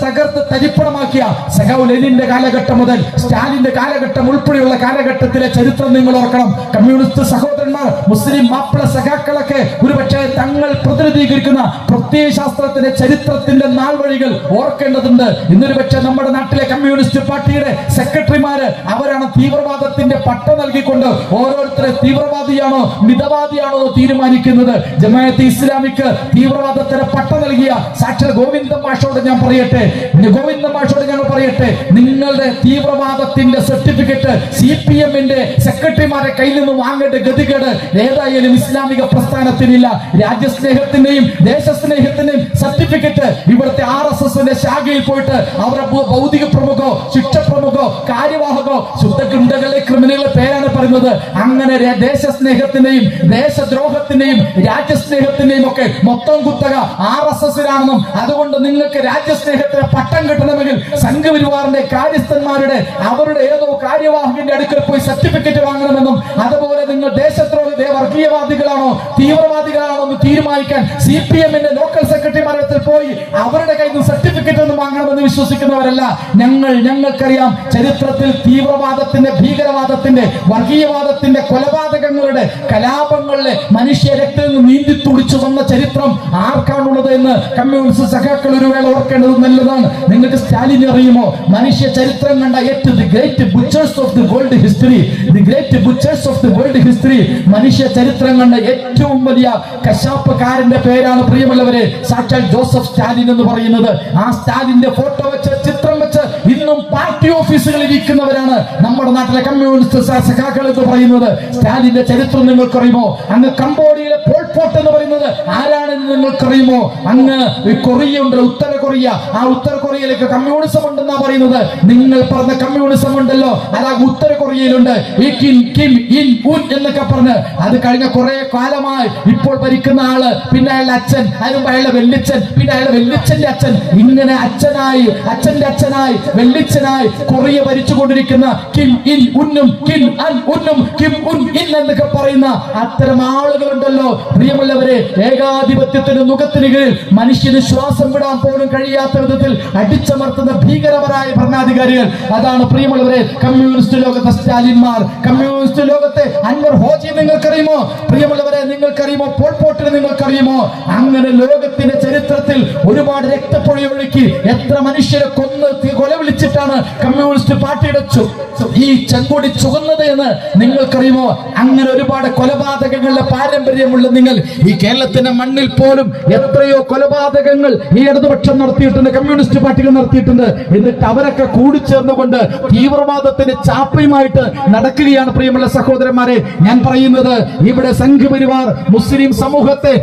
തകർത്ത് തരിപ്പണമാക്കിയ സഖാവ് ലെനിന്റെ കാലഘട്ടം മുതൽ സ്റ്റാലിന്റെ കാലഘട്ടം ഉൾപ്പെടെയുള്ള കാലഘട്ടത്തിലെ ചരിത്രം നിങ്ങൾ ഓർക്കണം. കമ്മ്യൂണിസ്റ്റ് സഹോദരന്മാർ, മുസ്ലിം മാപ്പിള സഖാക്കളൊക്കെ ഒരുപക്ഷെ തങ്ങൾ പ്രതിനിധീകരിക്കുന്ന പ്രത്യയശാസ്ത്രത്തിന്റെ ചരിത്രത്തിന്റെ നാൾ വഴികൾ ഓർക്കേണ്ടതുണ്ട്. ഇന്നൊരു പക്ഷേ നമ്മുടെ നാട്ടിലെ കമ്മ്യൂണിസ്റ്റ് പാർട്ടിയുടെ സെക്രട്ടറിമാര് അവരാണ് തീവ്രവാദത്തിന്റെ പട്ട നൽകിക്കൊണ്ട് ഓരോരുത്തരെ തീവ്രവാദിയാണോ മിതവാദിയാണോ തീരുമാനിക്കുന്നത്. ജമാഅത്തെ ഇസ്ലാമിക്ക് തീവ്രവാദത്തിന് പട്ട നൽകിയ സാക്ഷാൽ ഗോവിന്ദ മാഷോട് ഞാൻ പറയട്ടെ, നിങ്ങളുടെ തീവ്രവാദത്തിന്റെ സർട്ടിഫിക്കറ്റ് CPM-ന്റെ സെക്രട്ടറിമാരെ കയ്യിൽ നിന്ന് വാങ്ങേണ്ട ഗതികേട് ഏതായാലും ഇസ്ലാമിക പ്രസ്ഥാനത്തിനില്ല. രാജ്യസ്നേഹത്തിന്റെയും ദേശസ്നേഹത്തിന്റെയും സർട്ടിഫിക്കറ്റ് ഇവിടുത്തെ RSS-ന്റെ ശാഖയിൽ പോയിട്ട് അവരുടെ ഭൗതിക പ്രമുഖോ, ശിക്ഷ പ്രമുഖോ, കാര്യവാഹകോ, ശുദ്ധ ഗുണ്ടകളെ, ക്രിമിനലുകളുടെ പേരാണ് പറയുന്നത്. അങ്ങനെ ദേശസ്നേഹത്തിന്റെയും ദേശദ്രോഹത്തിന്റെയും രാജ്യസ്നേഹത്തിന്റെയും ഒക്കെ മൊത്തം കുത്തക RSS-നാണെന്നും, അതുകൊണ്ട് നിങ്ങൾക്ക് രാജ്യസ്നേഹത്തിന് പട്ടം കിട്ടണമെങ്കിൽ സംഘപരിവാറിന്റെ കാര്യസ്ഥന്മാരുടെ അവരുടെ ഏതോ കാര്യവാഹകന്റെ അടുക്കൽ പോയി സർട്ടിഫിക്കറ്റ് വാങ്ങണമെന്നും, അതുപോലെ നിങ്ങൾ ദേശദ്രോഹ വർഗീയവാദികളാണോ തീവ്രവാദികളാണോ എന്ന് തീരുമാനിക്കാൻ CPM-ന്റെ ലോക്കൽ സെക്രട്ടറിമാരത്തിൽ പോയി അവരുടെ കയ്യിൽ നിന്ന് സർട്ടിഫിക്കറ്റ് ഒന്നും വാങ്ങണമെന്ന് വിശ്വസിക്കുന്നവരല്ല ഞങ്ങൾക്കറിയാം ചരിത്രത്തിൽ തീവ്രവാദത്തിന്റെ, ഭീകരവാദത്തിന്റെ, വർഗീയവാദത്തിന്റെ, കൊലപാതകങ്ങളുടെ, കലാപങ്ങളിലെ മനുഷ്യ രക്തത്തിൽ നിന്ന് നീന്തി തുടിച്ചു വന്ന ചരിത്രം ആർക്കാണുള്ളത് എന്ന് കമ്മ്യൂണിസ്റ്റ് സഖാക്കൾ ഒരു വേള ഓർക്കേണ്ടത് നല്ലതാണ്. നിങ്ങൾക്ക് സ്റ്റാലിനെ അറിയുമോ? മനുഷ്യ ചരിത്രം കണ്ട the great butchers of the world history, the great butchers of the world history, മനുഷ്യ ചരിത്രം കണ്ട ഏറ്റവും വലിയ കശാപ്പുകാരന്റെ പേരാണ് പ്രിയമുള്ളവരെ സാക്ഷാൽ ജോസഫ് സ്റ്റാലിൻ എന്ന് പറയുന്നത്. ആ സ്റ്റാലിന്റെ ഫോട്ടോ വെച്ച്, ചിത്രം വെച്ച് ഇന്നും പാർട്ടി ഓഫീസുകളിൽ ഇരിക്കുന്നവരാണ് നമ്മുടെ നാട്ടിലെ കമ്മ്യൂണിസ്റ്റ് സഖാക്കൾ എന്ന് പറയുന്നത്. സ്റ്റാലിന്റെ ചരിത്രം നിങ്ങൾക്കറിയുമോ? അങ്ങ് കംബോഡിയയിലെ പോൾ പോട്ട് എന്ന് പറയുന്നത് ആരാണെന്ന് നിങ്ങൾക്കറിയുമോ? അങ്ങ് കൊറിയ ഉണ്ട്, ഉത്തര കൊറിയ. ആ ഉത്തര കൊറിയയിലേക്ക് കമ്മ്യൂണിസം ഉണ്ടെന്നാ പറയുന്നത്. നിങ്ങൾ പറഞ്ഞ കമ്മ്യൂണിസം ഉണ്ടല്ലോ, അതാ ഉത്തര കൊറിയയിലുണ്ട്. ഈ കിം ഇൻ ഉൻ എന്നൊക്കെ പറഞ്ഞ് അത് കഴിഞ്ഞ കുറെ കാലമായി ഇപ്പോൾ ഭരിക്കുന്ന ആള്, പിന്നെ അയാളുടെ അച്ഛൻ, അതിന് അയാളുടെ വെല്ലിച്ചൻ, പിന്നെ അയാളുടെ വെല്ലിച്ചന്റെ അച്ഛൻ, ഇങ്ങനെ അച്ഛനായി, അച്ഛന്റെ അച്ഛനായി, വെല്ലിച്ചനായി കൊറിയ ഭരിച്ചുകൊണ്ടിരിക്കുന്ന കിം ഇൻ ഉന്നും കിം അൻ ഉന്നും കിം ഉൻ ഇൻ എന്നൊക്കെ പറയുന്ന അത്തരം ആളുകളുണ്ടല്ലോ പ്രിയമുള്ളവരെ. ഏകാധിപത്യത്തിന് മുഖത്തിന് കീഴിൽ മനുഷ്യന് ശ്വാസം വിടാൻ പോലും കഴിയാത്ത വിധത്തിൽ അടിച്ചമർത്തുന്ന ഭീകരപരമായ ഭരണാധികാരികൾ. അതാണ് പ്രിയമുള്ളവരെ കമ്മ്യൂണിസ്റ്റ് ലോകത്തെ സ്റ്റാലിൻമാർ. കമ്മ്യൂണിസ്റ്റ് ലോകത്തെ അൻവർ ഹോജി നിങ്ങൾക്കറിയുമോ? പ്രിയമുള്ളവരെ നിങ്ങൾക്കറിയുമോ? പോൾ പോട്ടിനെ നിങ്ങൾക്കറിയുമോ? അങ്ങനെ ലോകത്തിന്റെ ചരിത്രത്തിൽ ഒരുപാട് രക്തപ്പൊഴിയൊഴുക്കി എത്ര മനുഷ്യരെ കൊല വിളിച്ചിട്ടാണ് കമ്മ്യൂണിസ്റ്റ് പാർട്ടിയുടെ ഈ ചെങ്കൊടി ചുവന്നത് എന്ന് നിങ്ങൾക്കറിയുമോ? അങ്ങനെ ഒരുപാട് കൊലപാതകങ്ങളുടെ പാരമ്പര്യമുള്ള നിങ്ങൾ ഈ കേരളത്തിന്റെ മണ്ണിൽ പോലും എത്രയോ കൊലപാതകങ്ങൾ ഈ ഇടതുപക്ഷം നടത്തിയിട്ടുണ്ട്, കമ്മ്യൂണിസ്റ്റ് പാർട്ടികൾ നടത്തിയിട്ടുണ്ട്. എന്നിട്ട് അവരൊക്കെ കൂടിച്ചേർന്നുകൊണ്ട് തീവ്രവാദത്തിന്റെ ചാപ്പയുമായിട്ട് നടക്കുകയാണ്. പ്രിയമുള്ള സഹോദരന്മാരെ, ഞാൻ പറയുന്നത് ഇവിടെ സംഘപരിവാർ മുസ്ലിം സമൂഹത്തെ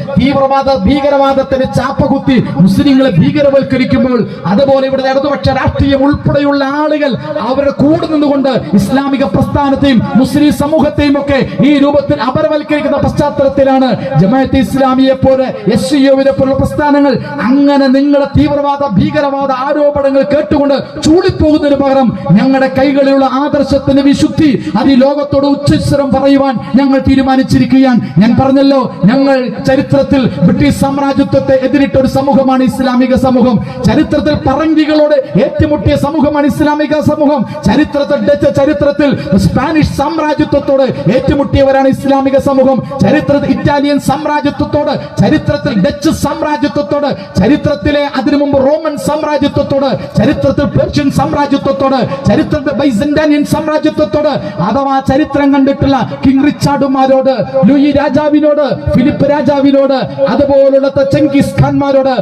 ഭീകരവാദത്തിന് ചാപ്പ കുത്തി മുസ്ലിങ്ങളെ ഭീകരവൽക്കരിക്കുമ്പോൾ, അതുപോലെ ഇവിടെ ഇടതുപക്ഷ രാഷ്ട്രീയം ഉൾപ്പെടെയുള്ള ആളുകൾ അവരുടെ കൂടെ നിന്നുകൊണ്ട് ഇസ്ലാമിക പ്രസ്ഥാനത്തെയും മുസ്ലിം സമൂഹത്തെയും ഒക്കെ ഈ രൂപത്തിൽ അപരവൽക്കരിക്കുന്ന പശ്ചാത്തലത്തിലാണ് ജമാഅത്തെ ഇസ്ലാമിയെ പോലെ SCO-വിനെ പോലുള്ള പ്രസ്ഥാനങ്ങൾ അങ്ങനെ നിങ്ങളുടെ തീവ്രവാദ ഭീകരവാദ ആരോപണങ്ങൾ കേട്ടുകൊണ്ട് ചൂളിപ്പോകുന്നതിന് പകരം ഞങ്ങളുടെ കൈകളിലുള്ള ആദർശത്തിന്റെ വിശുദ്ധി അത് ഈ ലോകത്തോട് ഉച്ചസ്വരം പറയുവാൻ ഞങ്ങൾ തീരുമാനിച്ചിരിക്കുകയാണ്. ഞാൻ പറഞ്ഞല്ലോ, ഞങ്ങൾ ചരിത്രത്തിൽ ബ്രിട്ടീഷ് സാമ്രാജ്യത്വത്തെ എതിരിട്ട ഒരു സമൂഹമാണ് ഇസ്ലാമിക സമൂഹം. ചരിത്രത്തിൽ പറങ്കികളോട് ഏറ്റുമുട്ടിയ സമൂഹമാണ് ഇസ്ലാമിക സമൂഹം. ചരിത്രത്തിൽ സ്പാനിഷ് സാമ്രാജ്യത്വത്തോട് ഏറ്റുമുട്ടിയവരാണ് ഇസ്ലാമിക സമൂഹം. ചരിത്രത്തിൽ ഇറ്റാലിയൻ സാമ്രാജ്യത്വത്തോട്, ചരിത്രത്തിൽ ഡച്ച് സാമ്രാജ്യത്വത്തോട്, ചരിത്രത്തിലെ അതിനു മുമ്പ് റോമൻ സാമ്രാജ്യത്വത്തോട്, ചരിത്രത്തിൽ പേർഷ്യൻ സാമ്രാജ്യത്വത്തോട്, ചരിത്രത്തിൽ ബൈസന്റൈനിയൻ സാമ്രാജ്യത്വത്തോട്, അഥവാ ചരിത്രം കണ്ടിട്ടുള്ള കിങ് റിച്ചാർഡുമാരോട്, ലൂയി രാജാവിനോട്, ഫിലിപ്പ് രാജാവിനോട്, അതുപോലുള്ള ചെങ്കിസ് ഖാൻമാരോട്,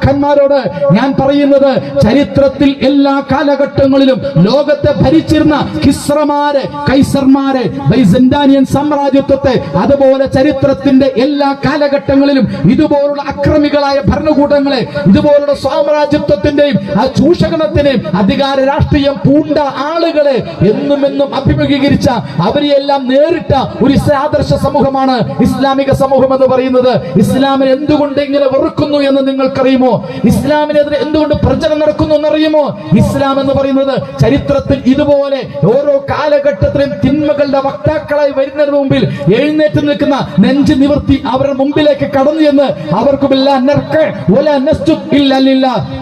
ഖാൻമാരോട് ഞാൻ പറയുന്നത്, ചരിത്രത്തിൽ എല്ലാ കാലഘട്ടങ്ങളിലും ലോകത്തെ ഭരിച്ചിരുന്ന കിസ്രമാരെ, കൈസർമാരെ, ബൈസന്റൈനിയൻ സാമ്രാജ്യത്വത്തെ, അതുപോലെ ചരിത്രത്തിന്റെ എല്ലാ കാലഘട്ടങ്ങളിലും ഇതുപോലുള്ള അക്രമികളായ ഭരണകൂടങ്ങളെ, ഇതുപോലുള്ള സാമ്രാജ്യത്വത്തിന്റെയും ചൂഷണത്തിന്റെയും അധികാര രാഷ്ട്രീയം പൂണ്ട ആളുകളെ എന്നും അഭിമുഖീകരിച്ച, അവരെയെല്ലാം നേരിട്ട ഒരു ആദർശ സമൂഹമാണ് ഇസ്ലാമിക സമൂഹം എന്ന് പറയുന്നത്. ഇസ്ലാമിനെ എന്തുകൊണ്ട് ഇങ്ങനെ വെറുക്കുന്നു എന്ന് നിങ്ങൾക്കറിയുമോ? ഇസ്ലാമിനെതിരെ എന്തുകൊണ്ട് പ്രചരണം നടക്കുന്നു എന്നറിയുമോ? ഇസ്ലാം എന്ന് പറയുന്നത് ചരിത്രത്തിൽ ഇതുപോലെ ഓരോ കാലഘട്ടത്തിലും തിന്മകളുടെ വക്താക്കളായി വരുന്നതിന് മുമ്പിൽ എഴുന്നേറ്റ് നിൽക്കുന്ന, നെഞ്ച് നിവർത്തി അവരുടെ മുമ്പിലേക്ക് കടന്നു എന്ന്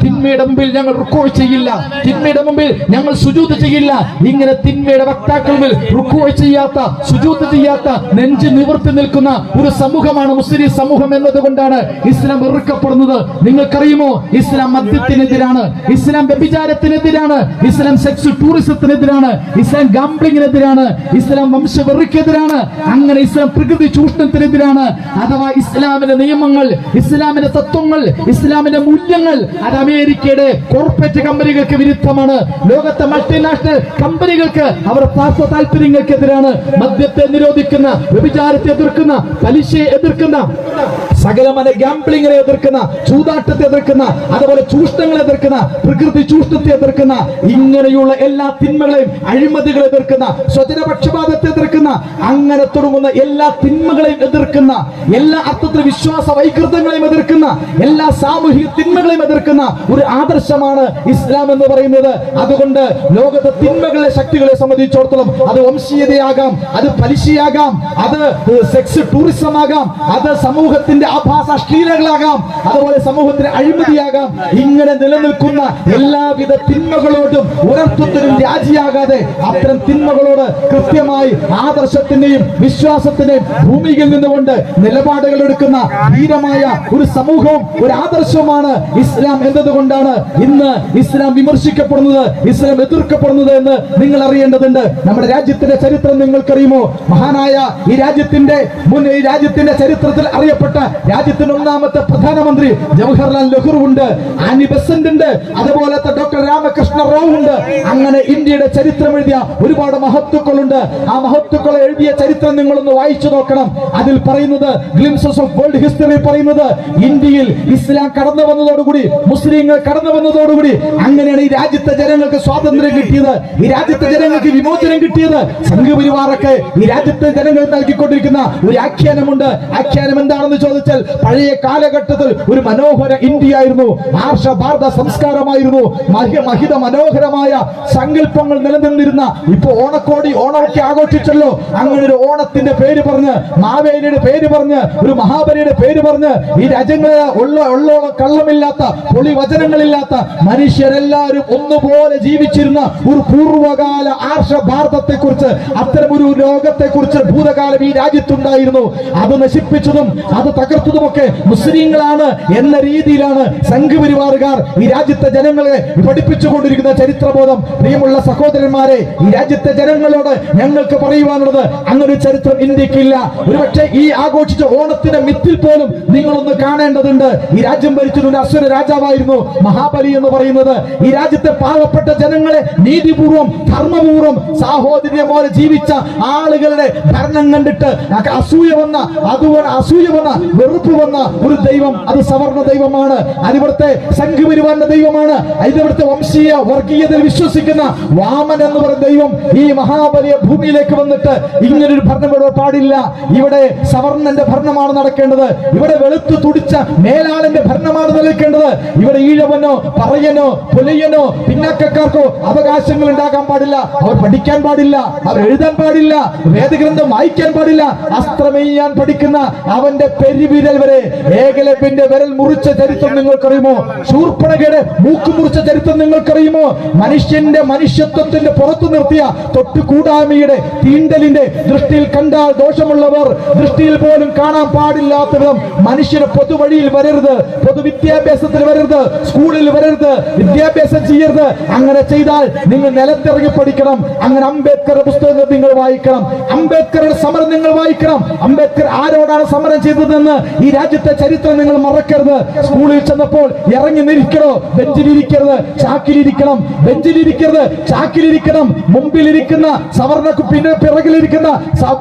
തിന്മയുടെ മുമ്പിൽ ഞങ്ങൾ റുക്കൂ ചെയ്യില്ല, തിന്മയുടെ മുമ്പിൽ ഞങ്ങൾ സുജൂദ് ചെയ്യില്ല. ഇങ്ങനെ തിന്മയുടെ വക്താക്കൾ മുമ്പിൽ റുക്കൂ ചെയ്യാത്ത, സുജൂദ് ചെയ്യാത്ത, നെഞ്ച് നിവർത്തി നിൽക്കുന്ന ഒരു സമൂഹമാണ് മുസ്ലിം സമൂഹം എന്നതുകൊണ്ടാണ് ഇസ്ലാം വെറുക്കപ്പെടുന്നത്. നിങ്ങൾക്കറിയുമോ? ഇസ്ലാം മദ്യത്തിനെതിരാണ്, ഇസ്ലാം വ്യഭിചാരത്തിനെതിരാണ്, ഇസ്ലാം സെക്സ് ടൂറിസത്തിനെതിരാണ്, ഇസ്ലാം ഗാംബ്ലിങ്ങിനെതിരാണ്, ഇസ്ലാം വംശവെറിക്കെതിരാണ്, അങ്ങനെ ഇസ്ലാം പ്രകൃതി ചൂഷണത്തിനെതിരാണ്. അഥവാ ഇസ്ലാമിന്റെ നിയമങ്ങൾ, ഇസ്ലാമിന്റെ തത്വങ്ങൾ, ഇസ്ലാമിന്റെ മൂല്യങ്ങൾ അത് അമേരിക്കയുടെ കോർപ്പറേറ്റ് കമ്പനികൾക്ക് വിരുദ്ധമാണ്. ലോകത്തെ മൾട്ടിനാഷണൽ കമ്പനികൾക്ക് അവർ സ്വാർത്ഥ താല്പര്യങ്ങൾക്കെതിരാണ്. മദ്യത്തെ നിരോധിക്കുന്ന, വ്യഭിചാരത്തെ എതിർക്കുന്ന, പലിശയെ എതിർക്കുന്ന, സകലമന ഗാംബ്ലിങ്ങിനെ എതിർക്കുന്ന, ചൂതാട്ടത്തെ എതിർക്കുന്ന, അതുപോലെ ചൂഷണങ്ങളെ എതിർക്കുന്ന, പ്രകൃതി ചൂഷണത്തെ എതിർക്കുന്ന, ഇങ്ങനെയുള്ള എല്ലാ തിന്മകളെയും അഴിമതികളെ എതിർക്കുന്ന, സ്വജനപക്ഷപാതത്തെ എതിർക്കുന്ന, അങ്ങനെ തുടങ്ങുന്ന എല്ലാ തിന്മകളെയും എതിർക്കുന്ന, എല്ലാ അർത്ഥത്തിൽ വിശ്വാസ വൈകൃതങ്ങളെയും എതിർക്കുന്ന, എല്ലാ സാമൂഹിക തിന്മകളെയും എതിർക്കുന്ന ഒരു ആദർശമാണ് ഇസ്ലാം എന്ന് പറയുന്നത്. അതുകൊണ്ട് ലോകത്തെ തിന്മകളെ ശക്തികളെ സംബന്ധിച്ചിടത്തോളം അത് വംശീയതയാകാം, അത് പലിശയാകാം, അത് സെക്സ് ടൂറിസം ആകാം, അത് സമൂഹത്തിന്റെ ആഭാസ അശ്ലീലകളാകാം, അതുപോലെ സമൂഹത്തിന്റെ അഴിമതിയാകാം. ഇങ്ങനെ നിലനിൽക്കുന്ന എല്ലാവിധ തിന്മകളോടും ഒരർത്ഥത്തിനും രാജിയാകാതെ അത്തരം തിന്മകളോട് കൃത്യമായി ആദർശത്തിന്റെയും വിശ്വാസത്തിന്റെയും ഭൂമികയിൽ നിന്നുകൊണ്ട് നിലപാടുകൾ എടുക്കുന്ന ധീരമായ ഒരു സമൂഹവും ഒരു ആദർശവുമാണ് ഇസ്ലാം എന്നതുകൊണ്ടാണ് ഇന്ന് ഇസ്ലാം വിമർശിക്കപ്പെടുന്നത്, ഇസ്ലാം എതിർക്കപ്പെടുന്നത് എന്ന് നിങ്ങൾ അറിയേണ്ടതുണ്ട്. നമ്മുടെ രാജ്യത്തിന്റെ ചരിത്രം നിങ്ങൾക്കറിയുമോ? മഹാനായ ഈ രാജ്യത്തിന്റെ ചരിത്രത്തിൽ അറിയപ്പെട്ട രാജ്യത്തിന്റെ ഒന്നാമത്തെ പ്രധാനമന്ത്രി ജവഹർലാൽ നെഹ്റു ഉണ്ട്, ആനി ബെസന്റ് ഉണ്ട്, അതുപോലത്തെ ഡോക്ടർ രാമകൃഷ്ണ റാവു ഉണ്ട്. അങ്ങനെ ഇന്ത്യയുടെ ചരിത്രം എഴുതിയ ഒരുപാട് മഹത്തുക്കളുണ്ട്. ആ മഹത്തുക്കളെ എഴുതിയ ചരിത്രം നിങ്ങളൊന്ന് വായിച്ചു നോക്കണം. അതിൽ പറയുന്നത്, ഗ്ലിംസസ് ഓഫ് വേൾഡ് ഹിസ്റ്ററി പറയുന്നത്, ഇന്ത്യയിൽ ഇസ്ലാം കടന്നു വന്നതോടുകൂടി, മുസ്ലിങ്ങൾ കടന്നു വന്നതോടുകൂടി അങ്ങനെയാണ് ഈ രാജ്യത്തെ ജനങ്ങൾക്ക് സ്വാതന്ത്ര്യം കിട്ടിയത്, ഈ രാജ്യത്തെ ജനങ്ങൾക്ക് വിമോചനം കിട്ടിയത്. സംഘപരിവാറൊക്കെ ഈ രാജ്യത്തെ ജനങ്ങൾ നൽകിക്കൊണ്ടിരിക്കുന്ന ഒരു ആഖ്യാനമുണ്ട്. ആഖ്യാനം എന്താണെന്ന് ചോദിച്ചാൽ, പഴയ കാലഘട്ടത്തിൽ ഒരു മനോഹര ഇന്ത്യ ആയിരുന്നു, ആർഷ ഭാരത സംസ്കാരമായിരുന്നു, മഹിത മനോഹരമായ സങ്കല്പങ്ങൾ നിലനിന്നിരുന്ന. ഇപ്പൊ ഓണക്കോടി, ഓണമൊക്കെ ആഘോഷിച്ചല്ലോ. അങ്ങനെ ഒരു ഓണത്തിന്റെ പേര് പറഞ്ഞ്, മാവേലിയുടെ പേര് പറഞ്ഞ്, ഒരു മഹാബലിയുടെ പേര് പറഞ്ഞ് ഈ രാജ്യങ്ങളെ ഉള്ളോളം കള്ളമില്ലാത്ത, പൊളി വചനങ്ങളില്ലാത്ത മനുഷ്യരെല്ലാവരും ഒന്നുപോലെ ജീവിച്ചിരുന്ന ഒരു പൂർവ്വകാല ആർഷ ഭാരതത്തെ കുറിച്ച്, അത്തരം ഒരു ലോകത്തെ കുറിച്ച് ഭൂതകാലം ഈ രാജ്യത്തുണ്ടായിരുന്നു. അത് നശിപ്പിച്ചതും അത് തകർത്തതുമൊക്കെ മുസ്ലിങ്ങളാണ് എന്ന രീതിയിലാണ് സംഘപരിവാറുകാർ ഈ രാജ്യത്തെ ജനങ്ങളെ പഠിപ്പിച്ചുകൊണ്ടിരിക്കുന്ന ചരിത്രബോധം. പ്രിയമുള്ള സഹോദരന്മാരെ, ഈ രാജ്യത്തെ ജനങ്ങളോട് ഞങ്ങൾക്ക് പറയുവാനുള്ളത്, അങ്ങനെ ഒരു ചരിത്രം ഇന്ത്യക്കില്ല. ഒരുപക്ഷെ ഈ ആഘോഷിച്ച ഓണത്തിന്റെ മിത്തിൽ പോലും നിങ്ങളൊന്ന് കാണേണ്ടതുണ്ട്. ഈ രാജ്യം ഭരിച്ചിരുന്ന അസുര രാജാവായിരുന്നു മഹാബലി എന്ന് പറയുന്നത്. ഈ രാജ്യത്തെ പാവപ്പെട്ട ജനങ്ങളെ നീതിപൂർവം, ധർമ്മപൂർവം, സാഹോദര്യം പോലെ ജീവിച്ച ആളുകളുടെ ഭരണം കണ്ടിട്ട് അസൂയ വന്ന, വെറുപ്പ് വന്ന ഒരു ദൈവം, അത് സവർണ ദൈവമാണ്. അതിവിടുത്തെ സംഘപരിവാറിന്റെ ദൈവമാണ്. ഇതിവിടുത്തെ വംശീയ വർഗീയതയിൽ വിശ്വസിക്കുന്ന വാമൻ എന്ന് പറയുന്ന ദൈവം ഈ മഹാബലിയെ ഭൂമിയിലേക്ക് വന്നിട്ട് ഇങ്ങനൊരു ഭരണം ഇവിടെ പാടില്ല. ഇവിടെ സവർണന്റെ ഭരണമാണ് നടക്കേണ്ടത്. ഇവിടെ വെളുത്തു തുടിച്ച മേലാളിന്റെ ഭരണമാണ് നിലനിൽക്കേണ്ടത്. ഇവിടെ ഈഴവനോ പറയനോ പുലയനോ പിന്നാക്കക്കാർക്കോ അവകാശങ്ങൾ ഉണ്ടാകാൻ പാടില്ല. അവർ പഠിക്കാൻ പാടില്ല, അവർ എഴുതാൻ പാടില്ല, വേദഗ്രന്ഥം വായിക്കാൻ പാടില്ല. അസ്ത്രമെയ്യാൻ പഠിക്കുന്ന അവന്റെ പെരുവിരൽ വരെ ഏകലവ്യന്റെ വിരൽ മുറിച്ച ചരിത്രം നിങ്ങൾക്കറിയുമോ? ശൂർപ്പണഖയുടെ മൂക്ക് മുറിച്ച ചരിത്രം നിങ്ങൾക്കറിയുമോ? മനുഷ്യന്റെ മനുഷ്യത്വത്തിന്റെ പുറത്തു നിർത്തിയ തൊട്ടുകൂടായ്മയുടെ തീണ്ടലിന്റെ ദൃഷ്ടിയിൽ കണ്ടാൽ ദോഷമുള്ളവർ ദൃഷ്ടിയിൽ പോലും കാണാൻ പാടില്ലാത്ത വിധം മനുഷ്യന് പൊതുവഴിയിൽ വരരുത്, പൊതുവിദ്യാഭ്യാസത്തിൽ വരരുത്, സ്കൂളിൽ വരരുത്, വിദ്യാഭ്യാസം ചെയ്യരുത്. അങ്ങനെ ചെയ്താൽ നിങ്ങൾ നിലത്തിറങ്ങി പഠിക്കണം. അങ്ങനെ അംബേദ്കറുടെ പുസ്തകങ്ങൾ നിങ്ങൾ വായിക്കണം, അംബേദ്കറുടെ സമരം നിങ്ങൾ വായിക്കണം. അംബേദ്കർ ആരോടാണ് സമരം ചെയ്തതെന്ന് ഈ രാജ്യത്തെ ചരിത്രം നിങ്ങൾ മറക്കരുത്. സ്കൂളിൽ ചെന്നപ്പോൾ ഇറങ്ങി നിൽക്കണോ? ബെഞ്ചിലിരിക്കരുത്, ചാക്കിലിരിക്കണം. ബെഞ്ചിലിരിക്കരുത്, ചാക്കിലിരിക്കണം. മുമ്പിലിരിക്കുന്ന സവർണ, പിന്നെ പിറകിലിരിക്കുന്ന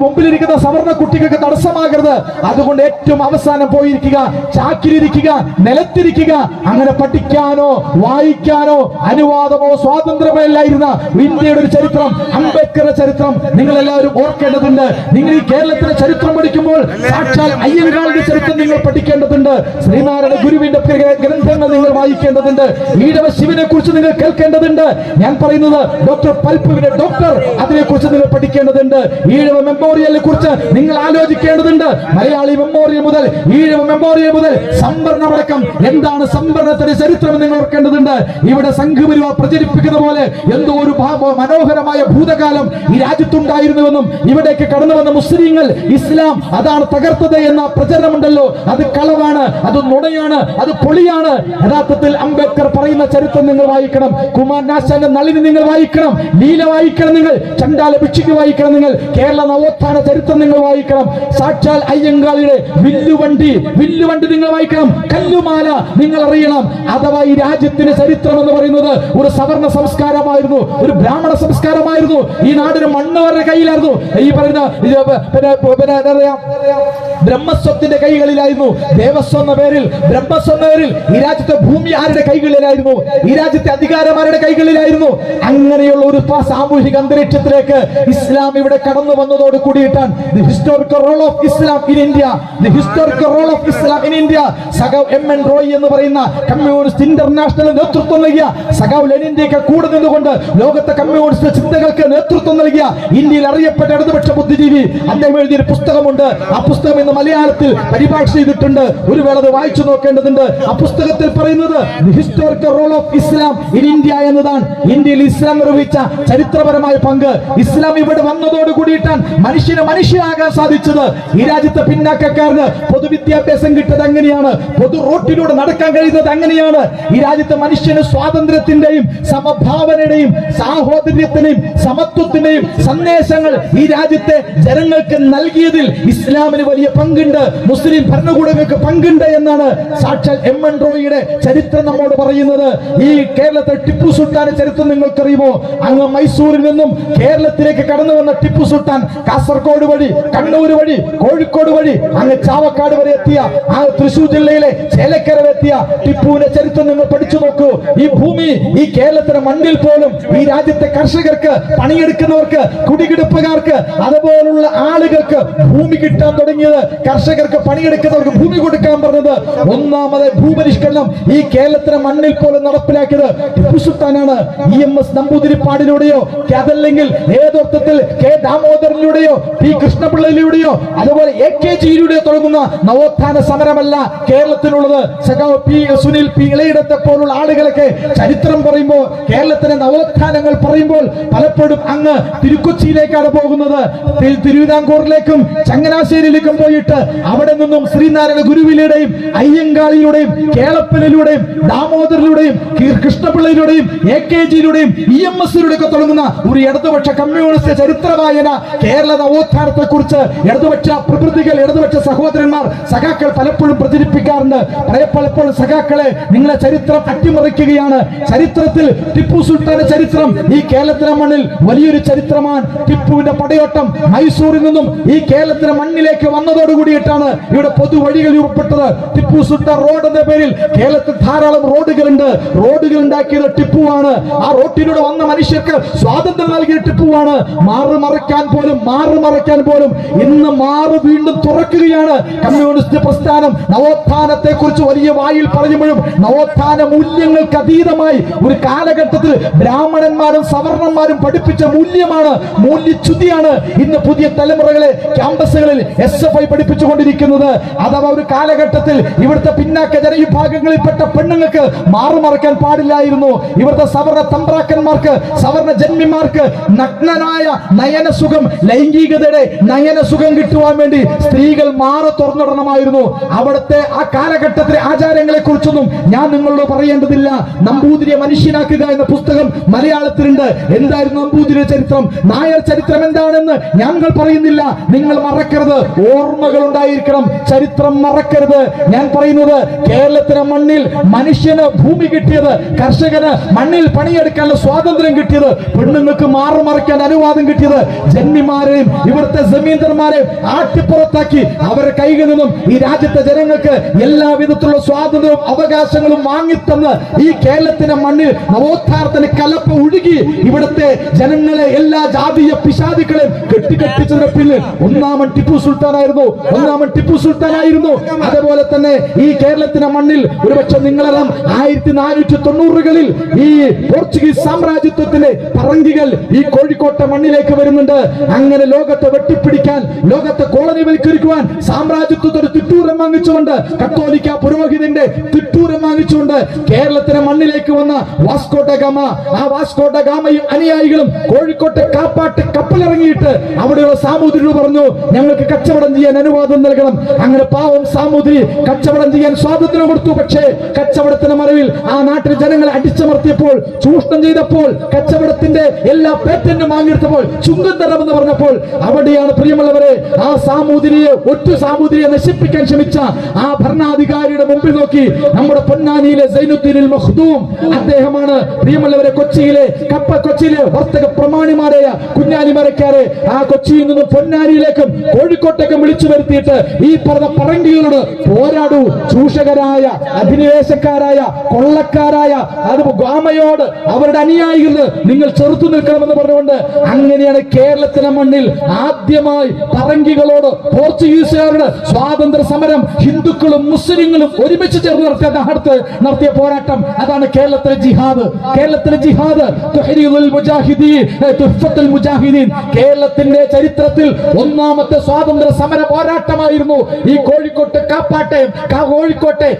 മുമ്പിലിരിക്കുന്ന സവർണ കുട്ടികൾക്ക് തടസ്സമാകരുത്. അതുകൊണ്ട് ഏറ്റവും അവസാനം പോയിരിക്കുക, ചാക്കിലിരിക്കുക, നിലത്തിരിക്കുക. അങ്ങനെ പഠിക്കാനോ വായിക്കാനോ അനുവാദമോ സ്വാതന്ത്ര്യമോ ഇല്ലായിരുന്ന ഇന്ത്യയുടെ ഒരു ചരിത്രം, അംബേദ്കറുടെ ചരിത്രം നിങ്ങൾ എല്ലാവരും ഓർക്കേണ്ടതുണ്ട്. നിങ്ങൾ ഈ കേരളത്തിലെ ചരിത്രം പഠിക്കുമ്പോൾ സാക്ഷാൽ അയ്യങ്കാളിന്റെ ചരിത്രം നിങ്ങൾ പഠിക്കേണ്ടതുണ്ട്. ശ്രീനാരായണ ഗുരുവിന്റെ ഗ്രന്ഥങ്ങൾ നിങ്ങൾ വായിക്കേണ്ടതുണ്ട്. ഈഴവ ശിവനെ കുറിച്ച് നിങ്ങൾ കേൾക്കേണ്ടതുണ്ട്. ഞാൻ പറയുന്നത് ഡോക്ടർ പൽപ്പുവിന്റെ ഡോക്ടർ, അതിനെക്കുറിച്ച് നിങ്ങൾ പഠിക്കേണ്ടതുണ്ട്. ഈഴവ മെമ്മോറിയലിനെ കുറിച്ച് നിങ്ങൾ ആലോചിക്കേണ്ടതുണ്ട്. മലയാളി മെമ്മോറിയൽ മുതൽ ഈഴവ മെമ്മോറിയൽ മുതൽ സംവരണമടക്കം എന്താണ് സംവരണത്തിന്റെ ചരിത്രം നിങ്ങൾ ഓർക്കേണ്ടതുണ്ട്. ഇവിടെ സംഘപരിവാർ പ്രചരിപ്പിക്കുന്ന പോലെ എന്തോ ഒരു മനോഹരമായ ഭൂതകാലം ഈ രാജ്യത്തുണ്ടായിരുന്നുവെന്നും ഇവിടേക്ക് കടന്നു വന്ന മുസ്ലിങ്ങൾ ഇസ്ലാം അതാണ് തകർത്തത് എന്ന പ്രചരണമുണ്ടല്ലോ, അത് കളവാണ്, അത് നുണയാണ്, അത് പൊളിയാണ്. യഥാർത്ഥത്തിൽ അംബേദ്കർ പറയുന്ന ചരിത്രം നിങ്ങൾ വായിക്കണം. കുമാരനാശാന്റെ നളിനി നിങ്ങൾ വായിക്കണം, ലീല വായിക്കണം, നിങ്ങൾ ചണ്ടാല ഭിക്ഷുക്ക് വായിക്കണം, നിങ്ങൾ കേരള നവോത്ഥാന ചരിത്രം നിങ്ങൾ വായിക്കണം. സാക്ഷാൽ അയ്യങ്കാളിയുടെ വില്ലുവണ്ടി നിങ്ങൾ വായിക്കണം. കല്ലുമാല നിങ്ങൾ അറിയണം. അഥവാ ഈ രാജ്യത്തിന്റെ ചരിത്രം എന്ന് പറയുന്നത് ഒരു സവർണ സംസ്കാരമായിരുന്നു, ഒരു ബ്രാഹ്മണ സംസ്കാരമായിരുന്നു. ഈ നാടിന് മണ്ണ് അവരുടെ കയ്യിലായിരുന്നു. ഈ പറയുന്ന ബ്രഹ്മസ്വത്തിന്റെ കയ്യിൽ കൈകളിലായിരുന്നു. ദേവസ്വം എന്ന പേരിൽ, ബ്രഹ്മസ്വം എന്ന പേരിൽ ഈ രാജ്യത്തെ ഭൂമി ആരുടെ കൈകളിലായിരുന്നു? ഈ രാജ്യത്തെ അധികാരം ആരുടെ കൈകളിലായിരുന്നു? അങ്ങനെയുള്ള ഒരു സാമൂഹിക അന്തരീക്ഷത്തിലേക്ക് ഇസ്ലാം ഇവിടെ കടന്നു വന്നതോട് കൂടിയിട്ടാണ് the historical role of Islam in India, the historical role of Islam in India. സഖാവ് M.N. റോയ് എന്ന് പറയുന്ന കമ്മ്യൂണിസ്റ്റ് ഇന്റർനാഷണൽ നേതൃത്വം നൽകിയ സഖാവ് ലെനിന്റെയൊക്കെ കൂടെ നിന്നുകൊണ്ട് ലോകത്തെ കമ്മ്യൂണിസ്റ്റ് ചിന്തകൾക്ക് നേതൃത്വം നൽകിയ ഇന്ത്യയിൽ അറിയപ്പെട്ട ഇടതുപക്ഷ ബുദ്ധിജീവി, അദ്ദേഹം എഴുതിയൊരു പുസ്തകമുണ്ട്. ആ പുസ്തകം ഇന്ന് മലയാളത്തിൽ പരിഭാഷ ചെയ്തിട്ടുണ്ട്. ഒരു വേള അത് വായിച്ചു നോക്കേണ്ടതുണ്ട്. ആ പുസ്തകത്തിൽ പറയുന്നത് the historical role of Islam in India എന്നതാണ്. ഇന്ത്യയിൽ ഇസ്ലാം നിർവഹിച്ച ചരിത്രപരമായ പങ്ക്. ഇസ്ലാം ഇവിടെ വന്നതോട് കൂടിയിട്ടാണ് മനുഷ്യന് മനുഷ്യനാകാൻ സാധിച്ചത്. ഈ രാജ്യത്തെ പിന്നാക്കക്കാരന് പൊതുവിദ്യാഭ്യാസം കിട്ടിയത് അങ്ങനെയാണ്, പൊതു റോട്ടിലൂടെ നടക്കാൻ കഴിയുന്നത് അങ്ങനെയാണ്. ഈ രാജ്യത്തെ മനുഷ്യന് സ്വാതന്ത്ര്യത്തിന്റെയും സമഭാവനയുടെയും സാഹോദര്യത്തിന്റെയും സമത്വത്തിന്റെയും സന്ദേശങ്ങൾ ഈ രാജ്യത്തെ ജനങ്ങൾക്ക് നൽകിയതിൽ ഇസ്ലാമിന് വലിയ പങ്കുണ്ട്, മുസ്ലിം ഭരണകൂടങ്ങൾക്ക് പങ്കുണ്ട് എന്നാണ് സാക്ഷാൽ M.N. റോയിയുടെ ചരിത്രം നമ്മോട് പറയുന്നത്. ഈ കേരളത്തെ ടിപ്പു സുൽത്താന്റെ ചരിത്രം നിങ്ങൾക്കറിയുമോ? അങ്ങ് മൈസൂരിൽ നിന്നും കേരളത്തിലേക്ക് കടന്നു വന്ന ടിപ്പു സുൽത്താൻ കാസർഗോഡ് വഴി, കണ്ണൂർ വഴി, കോഴിക്കോട് വഴി അങ്ങ് ചാവക്കാട് വരെ എത്തിയ, ആ തൃശൂർ ജില്ലയിലെ ചേലക്കര എത്തിയ ടിപ്പുവിന്റെ ചരിത്രം നിങ്ങൾ പഠിച്ചു നോക്കൂ. ഈ ഭൂമി, ഈ കേരളത്തിന്റെ മണ്ണിൽ പോലും ഈ രാജ്യത്തെ കർഷകർക്ക്, പണിയെടുക്കുന്നവർക്ക്, കുടികിടപ്പുകാർക്ക്, അതുപോലുള്ള ആളുകൾക്ക് ഭൂമി കിട്ടാൻ തുടങ്ങിയത്, കർഷകർക്ക്, പണിയെടുക്കുന്നവർക്ക് ഭൂമി കൊടുക്കാൻ പറഞ്ഞത്, ഒന്നാമത് ഭൂപരിഷ്കരണം ഈ കേരളത്തിന്റെ മണ്ണിൽ പോലും നടപ്പിലാക്കിയത് ടിപ്പു സുൽത്താനാണ്. EMS നമ്പൂതിരിപ്പാടിലൂടെയോ അതല്ലെങ്കിൽ ഏതർത്ഥത്തിൽ K. ദാമോദരനിലൂടെയോ P. കൃഷ്ണപിള്ളയിലൂടെയോ അതുപോലെ AKGയിലൂടെയോ തുടങ്ങുന്ന നവോത്ഥാന സമരമല്ല കേരളത്തിലുള്ളത്. സഖാവ് സുനിൽ P. ഇളയിടത്തെ പോലുള്ള ആളുകളൊക്കെ ചരിത്രം പറയുമ്പോൾ, കേരളത്തിലെ നവോത്ഥാനങ്ങൾ പറയുമ്പോൾ പലപ്പോഴും അങ്ങ് തിരുക്കൊച്ചിയിലേക്കാണ് പോകുന്നത്. തിരുവിതാംകൂറിലേക്കും ചങ്ങനാശ്ശേരിയിലേക്കും പോയിട്ട് അവിടെ നിന്നും ശ്രീനാരായണ ഗുരുവിലൂടെയും അയ്യങ്കാളിയിലൂടെയും കേളപ്പനിലൂടെയും ദാമോദറിലൂടെയും കൃഷ്ണപിള്ളയിലൂടെയും AKGയിലൂടെയും EMSയിലൂടെയൊക്കെ തുടങ്ങുന്ന ഒരു ഇടതുപക്ഷ കമ്മ്യൂണിസ്റ്റ് ചരിത്ര വായന കേരള നവോത്ഥാനത്തെ കുറിച്ച് ഇടതുപക്ഷ പ്രകൃതികൾ, ഇടതുപക്ഷ സഹോദരന്മാർ, സഖാക്കൾ പലപ്പോഴും പ്രചരിപ്പിക്കാറുണ്ട്. പലപ്പോഴും സഖാക്കളെ നിങ്ങളെ ചരിത്രം അട്ടിമറിക്കുകയാണ്. ചരിത്രത്തിൽ ടിപ്പു സുൽത്താന്റെ ചരിത്രം ഈ കേരളത്തിലെ മണ്ണിൽ വലിയൊരു ചരിത്രമാണ്. ടിപ്പുവിന്റെ പടയോട്ടം മൈസൂരിൽ നിന്നും ഈ കേരളത്തിലെ മണ്ണിലേക്ക് വന്നതോടുകൂടിയിട്ടാണ് ഇവിടെ പൊതുവഴികൾ രൂപപ്പെട്ടത്. ടിപ്പു സുൽത്താൻ റോഡ് എന്ന പേരിൽ കേരളത്തിൽ ധാരാളം റോഡുകളുണ്ട്. റോഡുകൾ ഉണ്ടാക്കിയത് ടിപ്പുവാണ്. ആ റോഡിലൂടെ വന്ന മനുഷ്യർക്ക് സ്വാതന്ത്ര്യം നൽകിയ ടിപ്പുവാണ്. മാറുമറയ്ക്കാൻ പോലും ഇന്ന് വീണ്ടും തുറക്കുകയാണ് കമ്മ്യൂണിസ്റ്റ് പ്രസ്ഥാനം. നവോത്ഥാനത്തെ കുറിച്ച് വലിയ വായിൽ പറഞ്ഞപ്പോഴും നവോത്ഥാന മൂല്യങ്ങൾക്ക് അതീതമായി ഒരു കാലഘട്ടത്തിൽ ബ്രാഹ്മണന്മാരും സവർണന്മാരും പഠിപ്പിച്ച മൂല്യമാണ്, മൂല്യച്യുതിയാണ് ഇന്ന് പുതിയ തലമുറകളെ ക്യാമ്പസുകളിൽ SFI പഠിപ്പിച്ചുകൊണ്ടിരിക്കുന്നത്. അഥവാ ഒരു കാലഘട്ടത്തിൽ ഇവിടുത്തെ പിന്നാക്ക ജനവിഭാഗങ്ങളിൽപ്പെട്ട പെണ്ണുങ്ങൾക്ക് മാറുമറക്കാൻ പാടില്ലായിരുന്നു. ഇവിടുത്തെ സവർണ തമ്പ്രാക്കന്മാർക്ക്, സവർണ ജന്മിമാർക്ക് നഗ്നനായ നയനസുഖം, ലൈംഗികതയുടെ നയനസുഖം കിട്ടുവാൻ വേണ്ടി സ്ത്രീകൾ മാറ തുറന്നിടണമായിരുന്നു. അവിടുത്തെ ആ കാലഘട്ടത്തിലെ ആചാരങ്ങളെ കുറിച്ചൊന്നും ഞാൻ നിങ്ങളോട് പറയേണ്ടതില്ല. നമ്പൂതിരിയെ മനുഷ്യനാക്കുക എന്ന പുസ്തകം മലയാളത്തിലുണ്ട്. എന്തായിരുന്നു നമ്പൂതിരിയുടെ ചരിത്രം, നായർ ചരിത്രം എന്താണെന്ന് ഞങ്ങൾ പറയുന്നില്ല. നിങ്ങൾ മറക്കരുത്, ഓർമ്മകൾ ഉണ്ടായിരിക്കണം, ചരിത്രം മറക്കരുത്. ഞാൻ പറയുന്നത് കേരളത്തിലെ മണ്ണിൽ മനുഷ്യന് ഭൂമി കിട്ടിയത്, കർഷകന് മണ്ണിൽ പണിയെടുക്കാനുള്ള സ്വാതന്ത്ര്യം കിട്ടിയത്, പെണ്ണുങ്ങൾക്ക് മാറുമറയ്ക്കാൻ അനുവാദം കിട്ടിയത്, ജന്മിമാരെയും ഇവിടുത്തെ ജമീന്ദർമാരെയും ആട്ടിപ്പുറത്താക്കി അവരുടെ കൈകളിൽ നിന്നും ഈ രാജ്യത്തെ ജനങ്ങൾക്ക് എല്ലാവിധത്തിലുള്ള സ്വാതന്ത്ര്യവും അവകാശങ്ങളും വാങ്ങിത്തന്ന് ഈ കേരളത്തിന്റെ മണ്ണിൽ നവോത്ഥാനത്തിന് കലപ്പ് ഒഴുകി ഇവിടുത്തെ ജനങ്ങളെ, എല്ലാ ജാതീയ പിശാചുക്കളെയും കെട്ടിക്കെട്ടിച്ചതിന് പിന്നിൽ ഒന്നാമൻ ടിപ്പു സുൽത്താനായിരുന്നു. അതുപോലെ തന്നെ ഈ കേരളത്തിന്റെ മണ്ണിൽ ഒരുപക്ഷെ നിങ്ങളെല്ലാം 1490കളിൽ ഈ പോർച്ചുഗീസ് സാമ്രാജ്യത്വത്തിന്റെ പറങ്കികൾ ഈ കോഴിക്കോട്ടെ മണ്ണിലേക്ക് വരുന്നുണ്ട്. അങ്ങനെ ലോകത്തെ വെട്ടിപ്പിടിക്കാൻ, ലോകത്തെ കോളനിവൽക്കരിക്കുവാൻ സാമ്രാജ്യത്വത്തോട് തിട്ടൂരം വാങ്ങിച്ചുകൊണ്ട്, കത്തോലിക്ക പുരോഹിതന്റെ തിട്ടൂരം വാങ്ങിച്ചുകൊണ്ട് കേരളത്തിന്റെ മണ്ണിലേക്ക് വന്ന വാസ്കോ ഡ ഗാമ, ആ വാസ്കോ ഡ ഗാമയും അനുയായികളും കോഴിക്കോട്ടെ കാപ്പാട്ട് കപ്പലിറങ്ങിയിട്ട് അവിടെയുള്ള സാമൂതിരിയോട് പറഞ്ഞു, ഞങ്ങൾക്ക് കച്ചവടം ചെയ്യാൻ അനുവാദം നൽകണം. അങ്ങനെ പാവം സാമൂതിരി കച്ചവടം ചെയ്യാൻ സ്വാതന്ത്ര്യം കൊടുത്തു. പക്ഷേ കച്ചവടത്തിന്റെ മറവിൽ ആ നാട്ടിൽ ജനങ്ങളെ അടിച്ചമർത്തിയപ്പോൾ, ചൂഷണം ചെയ്തപ്പോൾ, കച്ചവടത്തിന്റെ എല്ലാ പേറ്റന്റും വാങ്ങിയെടുത്തപ്പോൾ, ചുങ്കം തരമെന്ന് പറഞ്ഞപ്പോൾ, അവിടെയാണ് പ്രിയമുള്ളവരെ ആ ഒറ്റ സാമൂതിരിയെ നശിപ്പിക്കാൻ ശ്രമിച്ച ആ ഭരണാധികാരിയുടെ മുമ്പിൽ നോക്കി നമ്മുടെ പൊന്നാനിയിലെ സൈനുദ്ദീൻ മഖ്ദൂം, അദ്ദേഹമാണ് പ്രിയമുള്ളവരെ കൊച്ചിയിലെ വർത്തക പ്രമാണിമാരായ കുഞ്ഞാലിമരക്കാരെ ആ കൊച്ചിയിൽ നിന്നും പൊന്നാനിയിലേക്കും കോഴിക്കോട്ടേക്കും വിളിച്ചു വരുത്തിയിട്ട് ഈ പറഞ്ഞ പറങ്കികളോട് പോരാടൂ. ചൂഷകരായ, അധിനിവേശക്കാരായ, കൊള്ളക്കാരായ അത് ഗാമയോട്, അവരുടെ അനുയായികള് നിങ്ങൾ ചെറുത്തു നിൽക്കണമെന്ന് പറഞ്ഞുകൊണ്ട് അങ്ങനെയാണ് കേരളത്തിലെ മണ്ണിൽ ആദ്യമായി പറങ്കികളോട് പോർച്ചുഗീസുകാരുടെ സ്വാതന്ത്ര്യ സമരം ഹിന്ദുക്കളും മുസ്ലിങ്ങളും ഒരുമിച്ച് ചേർന്ന് നടത്തിയ പോരാട്ടം. അതാണ് കേരളത്തിലെ ജിഹാദ്. കേരളത്തിലെ ജിഹാദ് കേരളത്തിന്റെ ചരിത്രത്തിൽ ഒന്നാമത്തെ സ്വാതന്ത്ര്യ സമര പോരാട്ടമായിരുന്നു ഈ കോഴിക്കോട്ടെ കാപ്പാട്ടയം. കോഴിക്കോട്ടെ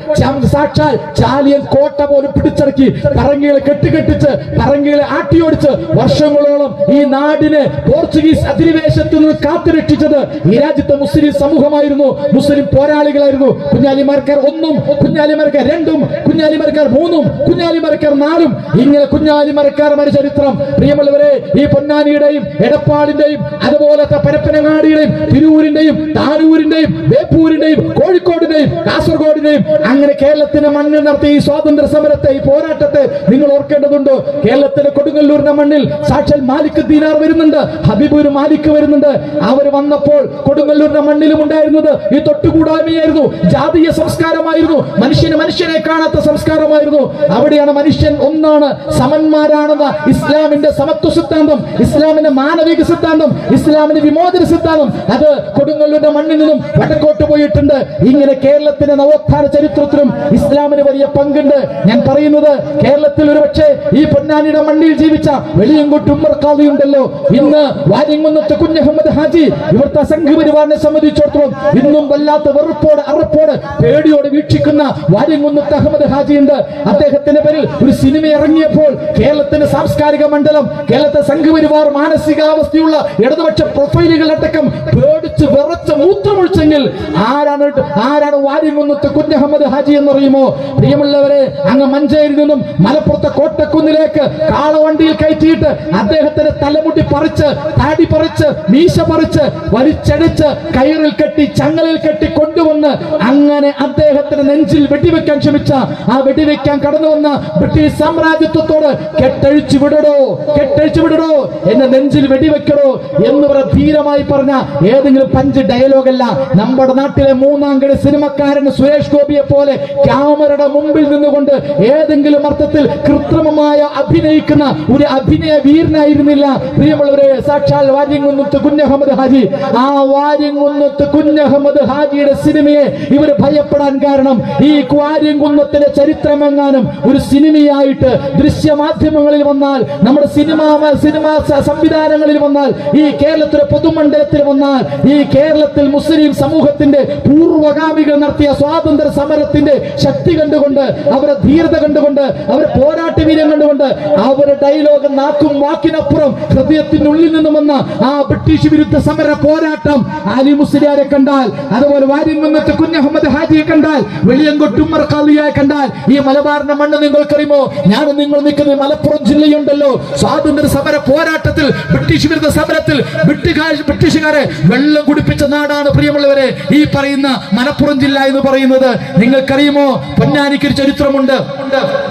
സാക്ഷാൽ ചാലിയൻ കോട്ട പോലും പിടിച്ചടക്കി പറങ്കികളെ കെട്ടിക്കെട്ടിച്ച് പറങ്കികളെ ആട്ടിയോടിച്ച് വർഷങ്ങളോളം ഈ നാടിനെ പോർച്ചുഗീസ് അധിനിവേശത്തിൽ നിന്ന് കാത്തുരക്ഷിച്ചത് ഈ രാജ്യത്തെ മുസ്ലിം സമൂഹമായിരുന്നു, മുസ്ലിം പോരാളികളായിരുന്നു. കുഞ്ഞാലിമരക്കാർ 1, കുഞ്ഞാലിമരക്കാർ 2, കുഞ്ഞാലിമരക്കാർ 3, കുഞ്ഞാലിമരക്കാർ 4. ഇങ്ങനെ കുഞ്ഞാലിമരക്കാരുടെ ചരിത്രം പ്രിയമുള്ളവരെ ഈ പൊന്നാനിയുടെയും എടപ്പാളിന്റെയും അതുപോലത്തെ പരപ്പനങ്ങാടിയുടെയും തിരൂരിന്റെയും താനൂരിന്റെയും ബേപ്പൂരിന്റെയും കോഴിക്കോടിന്റെയും കാസർഗോഡിന്റെയും അങ്ങനെ കേരളത്തിന്റെ മണ്ണിൽ നടത്തിയ ഈ സ്വാതന്ത്ര്യ സമരത്തെ, ഈ പോരാട്ടത്തെ നിങ്ങൾ ഓർക്കേണ്ടതുണ്ട്. കേരളത്തിലെ കൊടുങ്ങല്ലൂരിന്റെ മണ്ണിൽ സാക്ഷാൽ മാലിക് ദീനാർ വരുന്നുണ്ട്, ഹബീബുർ മാലിക് വരുന്നുണ്ട്. അവർ വന്നപ്പോൾ കൊടുങ്ങല്ലൂരിന്റെ മണ്ണിലും ഉണ്ടായിരുന്നത് ഈ തൊട്ടുകൂടായ്മയായിരുന്നു, ജാതീയ സംസ്കാരമായിരുന്നു, മനുഷ്യനെ കാണാത്ത സംസ്കാരമായിരുന്നു. അവിടെയാണ് മനുഷ്യൻ ഒന്നാണ്, സമന്മാരാണെന്ന ഇസ്ലാമിന്റെ സമത്വ സിദ്ധാന്തം, ഇസ്ലാമിന്റെ മാനവിക സിദ്ധാന്തം, ഇസ്ലാമിന്റെ വിമോചന സിദ്ധാന്തം അത് കൊടുങ്ങല്ലൂരിന്റെ മണ്ണിൽ നിന്നും വടക്കോട്ട് പോയിട്ടുണ്ട്. ഇങ്ങനെ കേരളത്തിന്റെ നവോത്ഥാന ചരിത്രത്തിലും ഇസ്ലാമിന് വലിയ പങ്കുണ്ട്. ഞാൻ പറയുന്നത് കേരളത്തിൽ ഒരുപക്ഷെ ഈ പൊന്നാനിയുടെ മണ്ണിൽ ജീവിച്ച വെളിയങ്കോട്ട് ഉമ്മർ ഖാദി ഉണ്ടല്ലോ, ഇന്ന് വാര്യംകുന്നത്ത് കുഞ്ഞഹമ്മദ് ഹാജി ഇവിടുത്തെ സംഘപരിവാറിനെ സംബന്ധിച്ചിടത്തോളം ഇന്നും വല്ലാത്ത വെറുപ്പോട് അറപ്പോട് പേടിയോട് വീക്ഷിക്കുന്ന വാര്യംകുന്നത്ത് അഹമ്മദ് ഹാജി ഉണ്ട്. അദ്ദേഹത്തിന്റെ പേരിൽ ഒരു സിനിമ ഇറങ്ങിയപ്പോൾ കേരളത്തിന്റെ സാംസ്കാരിക മണ്ഡലം, കേരളത്തെ സംഘപരിവാർ മാനസികാവസ്ഥയുള്ള ഇടതുപക്ഷ പ്രൊഫൈലുകളടക്കം പേടിച്ച് വിറച്ച് മൂത്രമൊഴിച്ചെങ്കിൽ ആരാണ് വാര്യംകുന്നത്ത് കുഞ്ഞഹമ്മദ് ഹാജി എന്നറിയുമോ? പ്രിയമുള്ളവരെ, അങ്ങ് മഞ്ചേരിയിൽ നിന്നും മലപ്പുറത്തെ കോട്ടക്കുന്നിലേക്ക് കാളവണ്ടിയിൽ കയറ്റിയിട്ട് അദ്ദേഹത്തിന്റെ തലമുടി പറിച്ച്, താടി പറിച്ച്, മീശ പറിച്ച്, വലിച്ചടിച്ച് കയറിൽ കെട്ടി, ചങ്ങലിൽ കെട്ടി കൊണ്ടുവന്ന് അങ്ങനെ അദ്ദേഹത്തിന്റെ നെഞ്ചിൽ വെടിവെക്കാൻ ശ്രമിച്ച, ആ വെടിവെക്കാൻ കടന്നു വന്ന ബ്രിട്ടീഷ് സാമ്രാജ്യത്വത്തോട് കെട്ടഴിച്ചു വിടടോ, കെട്ടഴിച്ചു വിടടോ, എന്നെ നെഞ്ചിൽ വെടിവെക്കടോ എന്ന് ധീരമായി പറഞ്ഞ ഏതെങ്കിലും പഞ്ച് ഡയലോഗല്ല. നമ്മുടെ നാട്ടിലെ മൂന്നാംകടി സിനിമക്കാരൻ സുരേഷ് ഗോപിയെ പോലെ ക്യാമറയുടെ മുമ്പിൽ നിന്നുകൊണ്ട് ഏതെങ്കിലും അർത്ഥത്തിൽ കൃത്രിമമായ അഭിനയിക്കുന്ന ഒരു അഭിനയ വീരനായിരുന്നില്ല പ്രിയമുള്ളവരെ സാക്ഷാൽ വാര്യംകുന്നത്ത് കുഞ്ഞഹമ്മദ് ഹാജി. ആ വാര്യംകുന്നത്ത് കുഞ്ഞഹമ്മദ് ഹാജിയുടെ സിനിമയെ ഇവർ ഭയപ്പെടാൻ കാരണം ഈ വാര്യംകുന്നത്തിന്റെ ചരിത്രമെങ്ങാനും ഒരു സിനിമയായിട്ട് ദൃശ്യമാധ്യമങ്ങളിൽ വന്നാൽ, നമ്മുടെ സിനിമാ സംവിധാനങ്ങളിൽ വന്നാൽ, ഈ കേരളത്തിലെ പൊതുമണ്ഡലത്തിൽ വന്നാൽ, ഈ കേരളത്തിൽ മുസ്ലിം സമൂഹത്തിന്റെ പൂർവ്വഗാമികൾ നടത്തിയ സ്വാതന്ത്ര്യ സമരത്തിന്റെ ശക്തി കണ്ടുകൊണ്ട്, അവരുടെ ധീരത കണ്ടുകൊണ്ട്, അവരുടെ പോരാട്ട വീര്യം കണ്ടുകൊണ്ട്, അവരുടെ ഡയലോഗ് നാക്കും വാക്കിനപ്പുറം ഹൃദയത്തിനുള്ളിൽ നിന്നും വന്ന ആ ബ്രിട്ടീഷ് വിരുദ്ധ സമര പോരാട്ടം അലി മുസ്ലിയാരെ കണ്ടാൽ, അതുപോലെ വാര്യംകുന്നത്ത് കുഞ്ഞഹമ്മദ് ഹാജിയെ കണ്ടാൽ, വെളിയങ്കോട്ട് ഉമ്മർ ഖാദിയെ കണ്ടാൽ, ഈ മലബാറിന്റെ മണ്ണ് നിങ്ങൾക്കറിയുമോ? ഞാൻ നിങ്ങൾ നിൽക്കുന്ന മലപ്പുറം ജില്ലയുണ്ടല്ലോ, സ്വാതന്ത്ര്യ സമര പോരാട്ടത്തിൽ, ബ്രിട്ടീഷ് വിരുദ്ധ സമരത്തിൽ ബ്രിട്ടീഷുകാരെ വെള്ളം കുടിപ്പിച്ച നാടാണ് പ്രിയമുള്ളവരെ ഈ പറയുന്ന മലപ്പുറം ജില്ല എന്ന് പറയുന്നത്. നിങ്ങൾക്കറിയുമോ പൊന്നാനിക്ക് ഒരു ചരിത്രമുണ്ട്,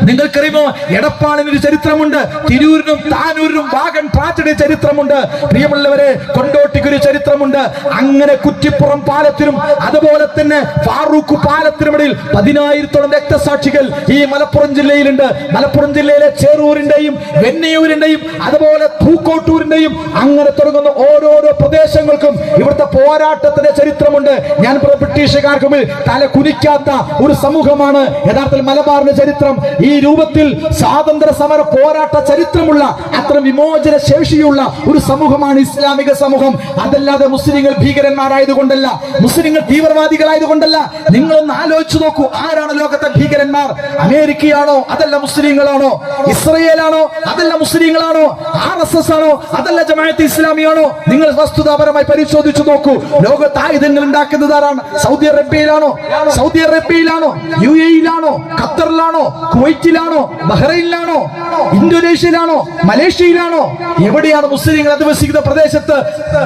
നിങ്ങൾക്കറിയുമോ എടപ്പാളിന് ഒരു ചരിത്രമുണ്ട്, തിരൂരിനും താനൂരിനും വാഗൺ ട്രാജഡി ചരിത്രമുണ്ട് പ്രിയമുള്ളവരെ, കൊണ്ടോട്ടിക്ക് ഒരു ചരിത്രമുണ്ട്. അങ്ങനെ കുറ്റിപ്പുറം പാലത്തിനും അതുപോലെ തന്നെ ഫാറൂഖ് പാലത്തിനുമിടയിൽ 10,000-ഓളം രക്തസാക്ഷികൾ ഈ മലപ്പുറം ജില്ലയിലുണ്ട്. മലപ്പുറം ജില്ലയിലെ ചേറൂരിന്റെയും വെന്നയൂരിന്റെയും അതുപോലെ പൂക്കോട്ടൂരിന്റെയും അങ്ങനെ തുടങ്ങുന്ന ഓരോരോ പ്രദേശങ്ങൾക്കും ഇവിടുത്തെ പോരാട്ടത്തിന്റെ ചരിത്രമുണ്ട്. ഞാൻ ബ്രിട്ടീഷുകാർക്ക് മുമ്പിൽ തല കുനിക്കാത്ത ഒരു സമൂഹമാണ് യഥാർത്ഥത്തിൽ മലബാറിന്റെ ചരിത്രം. ഈ രൂപത്തിൽ സ്വാതന്ത്ര്യ സമര പോരാട്ട ചരിത്രമുള്ള അത്ര വിമോചന ശേഷിയുള്ള ഒരു സമൂഹമാണ് ഇസ്ലാമിക സമൂഹം. അതല്ലാതെ മുസ്ലിങ്ങൾ ഭീകരന്മാരായതുകൊണ്ടല്ല, മുസ്ലിങ്ങൾ തീവ്രവാദികളായതുകൊണ്ടല്ല. നിങ്ങളൊന്ന് ആലോചിച്ചു നോക്കൂ, ആരാണ് ലോകത്തെ ഭീകരന്മാർ? അമേരിക്കയാണോ? അതല്ല മുസ്ലിങ്ങളാണോ? ഇസ്രയേലാണോ? അതല്ല മുസ്ലിങ്ങളാണോ? RSS ആണോ? അതല്ല ജമാഅത്ത് ഇസ്ലാമിയാണോ? നിങ്ങൾ വസ്തുതാപരമായി പരിശോധിച്ചു നോക്കൂ. ലോകത്ത് ആയുധങ്ങൾ ഉണ്ടാക്കുന്നത് ആരാണ്? സൗദി അറേബ്യയിലാണോ? UAE-യിലാണോ? ഖത്തറിലാണോ? കുവൈറ്റിലാണോ? ബഹ്റൈനിലാണോ? ചൈനയിലാണോ, ഇന്തോനേഷ്യയിലാണോ, മലേഷ്യയിലാണോ? എവിടെയാണ് മുസ്ലിങ്ങൾ അധിവസിക്കുന്ന പ്രദേശത്ത്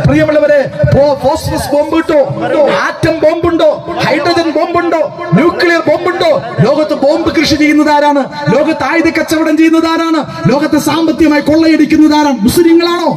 പ്രിയമുള്ളവരെ ഫോസ്ഫറസ് ബോംബുണ്ടോ, ആറ്റം ബോംബുണ്ടോ, ഹൈഡ്രജൻ ബോംബുണ്ടോ, ന്യൂക്ലിയർ ബോംബുണ്ടോ? ലോകത്ത് ബോംബ് കൃഷി ചെയ്യുന്നതാരാണ്? ലോകത്ത് ആയുധ കച്ചവടം ചെയ്യുന്നതാരാണ്? ലോകത്തെ സാമ്പത്തികമായി കൊള്ളയടിക്കുന്നതാരാണ്? മുസ്ലിങ്ങളാണോ?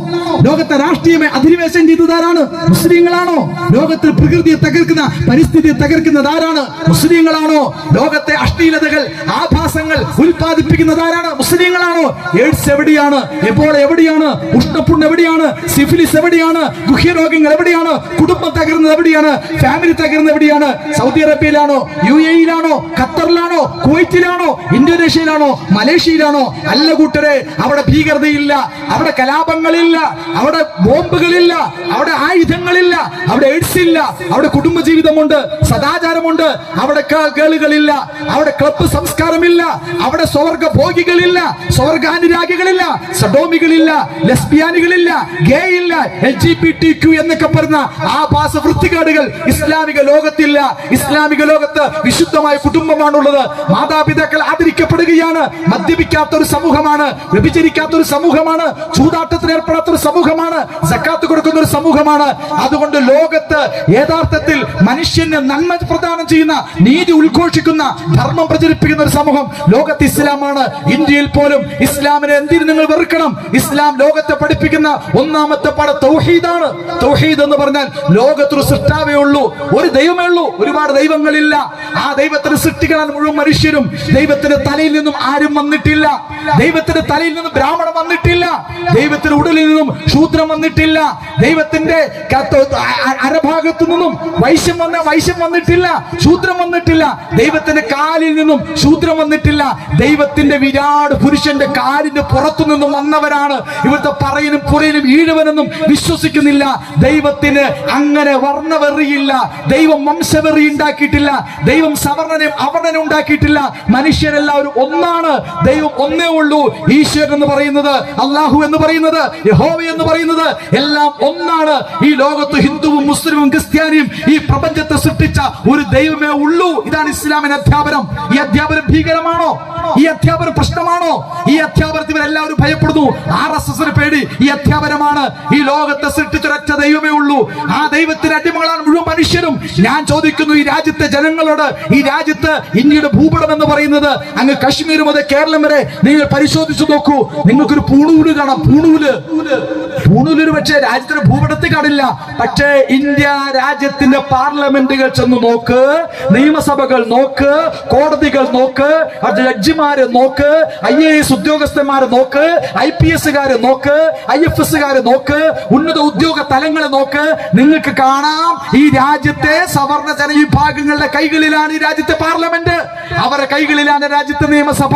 ലോകത്തെ രാഷ്ട്രീയമായി അധിനിവേശം ചെയ്തതാരാണ്? മുസ്ലിങ്ങളാണോ? ലോകത്ത് പ്രകൃതിയെ തകർക്കുന്ന, പരിസ്ഥിതിയെ തകർക്കുന്നതാരാണ്? മുസ്ലിങ്ങളാണോ? ലോകത്തെ അശ്ലീലതകൾ, ആഭാസങ്ങൾ ഉൽപ്പാദിപ്പിക്കുന്നതാരാണ്? മുസ്ലിങ്ങളാണോ? എയ്ഡ്സ് എവിടെയാണ്? എബോള എവിടെയാണ്? ഉഷ്ണപ്പുണ്ണ് എവിടെയാണ്? സിഫിലിസ് എവിടെയാണ്? ഗുഹ്യരോഗങ്ങൾ എവിടെയാണ്? കുടുംബം തകർന്നത് എവിടെയാണ്? ഫാമിലി തകർന്നത് എവിടെയാണ്? സൗദി അറേബ്യയിലാണോ, UAE-യിലാണോ, ഖത്തറിലാണോ, കുവൈറ്റിലാണോ, ഇന്തോനേഷ്യയിലാണോ, മലേഷ്യയിലാണോ? അല്ല കൂട്ടരെ, അവിടെ ഭീകരതയില്ല, അവിടെ കലാപങ്ങളില്ല, അവിടെ ബോംബുകളില്ല, അവിടെ ആയുധങ്ങളില്ല, അവിടെ എയ്ഡ്സ് ഇല്ല, അവിടെ കുടുംബജീവിതമുണ്ട്, സദാചാരമുണ്ട്, അവിടെ കേളുകളില്ല, അവിടെ ക്ലബ് സംസ്കാരമില്ല, അവിടെ സ്വർഗ ഭോഗികളില്ല, സ്വർഗാനുരാഗികളില്ല, സഡോമികളില്ല, ലെസ്ബിയാനികളില്ല, ഗേ ഇല്ല, LGBTQ എന്നൊക്കെ പറഞ്ഞ ആഭാസ വൃത്തികേടുകൾ ഇസ്ലാമിക ലോകത്തില്ല. ഇസ്ലാമിക ലോകത്ത് വിശുദ്ധമായ കുടുംബമാണുള്ളത്. മാതാപിതാക്കൾ ആദരിക്കപ്പെടുകയാണ്. മദ്യപിക്കാത്ത ഒരു സമൂഹമാണ്, വ്യഭിചരിക്കാത്ത ഒരു സമൂഹമാണ്, ചൂതാട്ടത്തിന് ഏർപ്പെടാത്ത ഒരു സമൂഹമാണ്, സക്കാത്ത് കൊടുക്കുന്ന ഒരു സമൂഹമാണ്. അതുകൊണ്ട് ലോകത്ത് യഥാർത്ഥത്തിൽ മനുഷ്യന് നന്മ പ്രദാനം ചെയ്യുന്ന, നീതി ഉദ്ഘോഷിക്കുന്ന, ധർമ്മം പ്രചരിപ്പിക്കുന്ന ഒരു സമൂഹം ലോകത്ത് ഇസ്ലാമാണ്. ഇന്ത്യയിൽ പോലും ഇസ്ലാമിനെ എന്തിനു നിങ്ങൾ വെറുക്കണം? ഇസ്ലാം ലോകത്തെ പഠിപ്പിക്കുന്ന ഒന്നാമത്തെ പാഠം തൗഹീദാണ്. തൗഹീദ് എന്ന് പറഞ്ഞാൽ ലോകത്തൊരു സൃഷ്ടാവേ ഉള്ളൂ, ഒരു ദൈവമേ ഉള്ളൂ, ഒരുപാട് ദൈവങ്ങളില്ല. ആ ദൈവത്തിന് സൃഷ്ടികളാണ് മുഴുവൻ മനുഷ്യരും. ദൈവത്തിന്റെ തലയിൽ നിന്നും ആരും വന്നിട്ടില്ല, ദൈവത്തിന്റെ തലയിൽ നിന്നും ബ്രാഹ്മണൻ വന്നിട്ടില്ല, ദൈവത്തിന്റെ ഉടലിൽ നിന്നും ശൂദ്രം വന്നിട്ടില്ല, ദൈവത്തിന്റെ അരഭാഗത്തു നിന്നും വൈശ്യം വന്നിട്ടില്ല, ശൂദ്രം വന്നിട്ടില്ല, ദൈവത്തിന്റെ കാലിൽ നിന്നും ശൂദ്രം വന്നിട്ടില്ല. ദൈവത്തിന്റെ വിരാട് പുരുഷന്റെ കാലിന്റെ പുറത്തു നിന്നും വന്നവരാണ്. ഇവിടുത്തെ പറയനും പുറയനും ഈഴവനെന്നും വിശ്വസിക്കുന്നില്ല. ദൈവത്തിന് അങ്ങനെ വർണ്ണവെറിയില്ല, ദൈവം വംശവെറി ഉണ്ടാക്കിയിട്ടില്ല, ദൈവം സവർണനെയും അവർണനെ ഉണ്ടാക്കിയിട്ടില്ല. മനുഷ്യരെല്ലാവരും ഒന്നാണ്, ദൈവം ഒന്നേ ഉള്ളൂ. ഈശ്വരൻ എന്ന് പറയുന്നത്, അള്ളാഹു എന്ന് പറയുന്നത്, യഹോവ എന്ന് പറയുന്നത് എല്ലാം ഒന്നാണ്. ഈ ലോകത്ത് ഹിന്ദുവും മുസ്ലിമും ക്രിസ്ത്യാനിയും ഈ പ്രപഞ്ചത്തെ സൃഷ്ടിച്ച ഒരു ദൈവമേ ഉള്ളൂ. ഇതാണ് ഇസ്ലാമിന്റെ അധ്യാപനം. ഈ അധ്യാപനം ഭീകരമാണോ? ഈ അധ്യാപനം പ്രശ്നമാണോ? ഈ അധ്യാപനത്തിൽ ഇവരെല്ലാവരും ഭയപ്പെടുന്നു. RSSന് പേടി. ഈ അധ്യാപനമാണ്. ഈ ലോകത്തെ സൃഷ്ടിച്ചൊരൊറ്റ ദൈവമേ ഉള്ളൂ. ആ ദൈവത്തിന്റെ അടിമകളാണ് മുഴുവൻ മനുഷ്യരും. ഞാൻ ചോദിക്കുന്നു ഈ രാജ്യത്തെ ജനങ്ങളോട്, ഈ രാജ്യത്ത് ഇന്ത്യയുടെ ഭൂപടം എന്ന് പറയുന്നത് അങ്ങ് കശ്മീർ മുതൽ കേരളം വരെ നിങ്ങൾ പരിശോധിച്ചു നോക്കൂ. നിങ്ങൾക്കൊരു പൂണൂല് കാണാം. പൂണൂലൊരു പക്ഷേ രാജ്യത്തിന്റെ ഭൂപടത്തിൽ കാണില്ല. പക്ഷേ ഇന്ത്യ രാജ്യത്തിന്റെ പാർലമെന്റുകൾ ചെന്ന് നോക്ക്, നിയമസഭകൾ നോക്ക്, കോടതികൾ നോക്ക്, ജഡ്ജിമാരെ നോക്ക്, IAS ഉദ്യോഗസ്ഥന്മാരെ നോക്ക്, IPSകാരെ നോക്ക്, IFSകാരെ നോക്ക്, ഉന്നത ഉദ്യോഗ തലങ്ങളെ നോക്ക്. നിങ്ങൾക്ക് കാണാം ഈ രാജ്യത്തെ സവർണ ജനവിഭാഗങ്ങളുടെ കൈകളിലാണ് ഈ രാജ്യത്തെ പാർലമെന്റ്, അവരുടെ കൈകളിലാണ് രാജ്യത്തെ നിയമസഭ,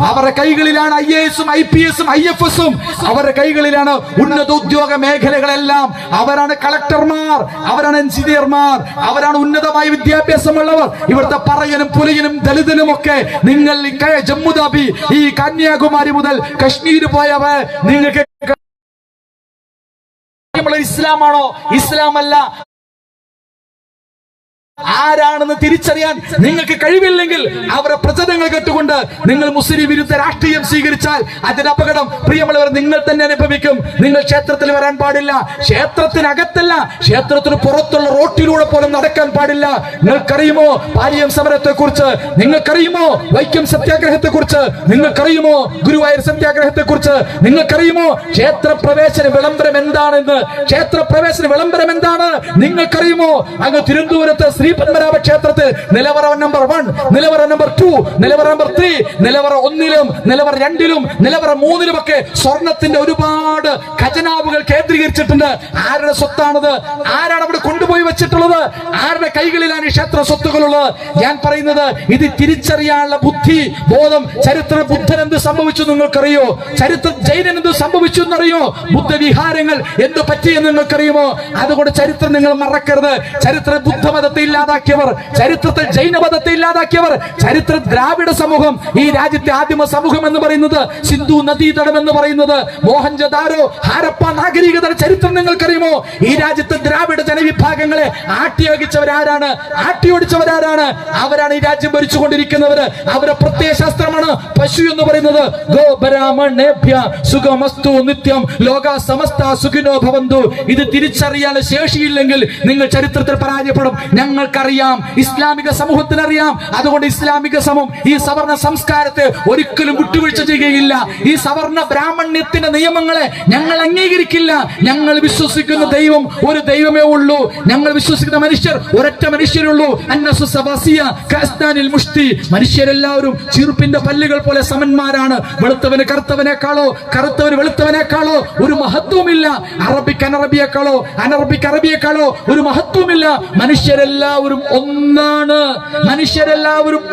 അവരുടെ കൈകളിലാണ് IASും IPSും IFSും, അവരുടെ കൈകളിലാണ് ഉന്നത ഉദ്യോഗ മേഖലകളെല്ലാം. അവരാണ് കളക്ടർമാർ, അവരാണ് എഞ്ചിനീയർമാർ, അവരാണ് ഉന്നതമായ വിദ്യാഭ്യാസമുള്ളവർ. ഇവിടുത്തെ പറയനും പുലയനും ദലിതനും ഒക്കെ നിങ്ങൾ ജമ്മുതാബി, ഈ കന്യാകുമാരി മുതൽ കശ്മീർ പോയവർ നിങ്ങൾക്ക് ഇസ്ലാമാണോ? ഇസ്ലാമല്ല. ആരാണെന്ന് തിരിച്ചറിയാൻ നിങ്ങൾക്ക് കഴിവില്ലെങ്കിൽ അവരുടെ പ്രചരണങ്ങൾ കേട്ടുകൊണ്ട് നിങ്ങൾ മുസ്ലിം വിരുദ്ധ രാഷ്ട്രീയം സ്വീകരിച്ചാൽ അതിന് അപകടം പ്രിയമുള്ളവർ നിങ്ങൾ തന്നെ അനുഭവിക്കും. നിങ്ങൾ ക്ഷേത്രത്തിൽ വരാൻ പാടില്ല, ക്ഷേത്രത്തിനകത്തല്ല, ക്ഷേത്രത്തിന് പുറത്തുള്ള റോട്ടിലൂടെ പോലും നടക്കാൻ പാടില്ല. നിങ്ങൾക്കറിയുമോ പാലിയം സമരത്തെ കുറിച്ച്? നിങ്ങൾക്കറിയുമോ വൈക്കം സത്യാഗ്രഹത്തെ കുറിച്ച്? നിങ്ങൾക്കറിയുമോ ഗുരുവായൂർ സത്യാഗ്രഹത്തെ കുറിച്ച്? നിങ്ങൾക്കറിയുമോ ക്ഷേത്രപ്രവേശന വിളംബരം എന്താണെന്ന്? ക്ഷേത്രപ്രവേശന വിളംബരം എന്താണ് നിങ്ങൾക്കറിയുമോ? അങ്ങ് തിരുവനന്തപുരത്ത് ശ്രീ പത്മനാഭ ക്ഷേത്രത്തിൽ നിലവറ നമ്പർ 1, നിലവറ നമ്പർ 2, നിലവറ നമ്പർ 3, നിലവറ 1ലും നിലവറ 2ലും നിലവറ 3ലും ഒക്കെ സ്വർണത്തിന്റെ ഒരുപാട് ഖജനാവുകൾ കേന്ദ്രീകരിച്ചിട്ടുണ്ട്. ആരുടെ സ്വത്താണത്? ആരാണ് അവിടെ കൊണ്ടുപോയി വെച്ചിട്ടുള്ളത്? ആരുടെ കൈകളിലാണ് ഈ ക്ഷേത്ര സ്വത്തുകളുള്ളത്? ഞാൻ പറയുന്നത് ഇത് തിരിച്ചറിയാനുള്ള ബുദ്ധി ബോധം. ചരിത്ര ബുദ്ധൻ എന്ത് സംഭവിച്ചു നിങ്ങൾക്കറിയോ? ചരിത്ര ജൈനൻ എന്ത് സംഭവിച്ചു എന്നറിയോ? ബുദ്ധവിഹാരങ്ങൾ എന്ത് പറ്റിയെന്ന് നിങ്ങൾക്കറിയുമോ? അതുകൊണ്ട് ചരിത്രം നിങ്ങൾ മറക്കരുത്. ചരിത്ര ബുദ്ധമതത്തിൽ ഇല്ലാതാക്കിയവർ, ചരിത്രത്തിൽ ജൈനമതത്തെ ഇല്ലാതാക്കിയവർ, ചരിത്ര ദ്രാവിഡ സമൂഹം, ഈ രാജ്യത്തെ ആദിമ സമൂഹം എന്ന് പറയുന്നത്, സിന്ധു നദീതടം എന്ന് പറയുന്നത്, മോഹൻജദാരോ, ഹാരപ്പ നാഗരികതയുടെ ചരിത്രം നിങ്ങൾക്കറിയുമോ? ഈ രാജ്യത്തെ ദ്രാവിഡ ജനവിഭാഗങ്ങളെ ആട്ടിയോടിച്ചവരാരാണ്? അവരാണ് ഈ രാജ്യം ഭരിച്ചുകൊണ്ടിരിക്കുന്നവര്. അവരുടെ പ്രത്യയശാസ്ത്രമാണ് പശു എന്ന് പറയുന്നത്. ഗോ ബ്രാഹ്മണേഭ്യ സുഖമസ്തു നിത്യം ലോക സമസ്ത സുഖിനോ ഭവന്തു. ഇത് തിരിച്ചറിയാൻ ശേഷിയില്ലെങ്കിൽ നിങ്ങൾ ചരിത്രത്തിൽ പരാജയപ്പെടും. ഞങ്ങൾക്കറിയാം, ഇസ്ലാമിക സമൂഹത്തിനറിയാം. അതുകൊണ്ട് ഇസ്ലാമിക സമൂഹം ഈ സവർണ സംസ്കാരത്തെ ഒരിക്കലും വിട്ടുവീഴ്ച ചെയ്യുകയില്ല. ഈ സവർണ ബ്രാഹ്മണ്യത്തിന്റെ നിയമങ്ങളെ ഞങ്ങൾ അംഗീകരിക്കില്ല. ഞങ്ങൾ വിശ്വസിക്കുന്ന ദൈവം ഒരു ദൈവമേ ഉള്ളൂ. ഞങ്ങൾ വിശ്വസിക്കുന്ന മനുഷ്യർ ഒരൊറ്റ മനുഷ്യരുള്ളൂ. മനുഷ്യരെല്ലാവരും ചീർപ്പിന്റെ പല്ലുകൾ പോലെ സമന്മാരാണ്. വെളുത്തവന് കറുത്തവനേക്കാളോ, കറുത്തവന് വെളുത്തവനേക്കാളോ ഒരു മഹത്വമില്ല. അറബിക്ക് അനറബിയേക്കാളോ, അനറബിക്ക് അറബിയേക്കാളോ ഒരു മഹത്വമില്ല. മനുഷ്യരെല്ലാവരും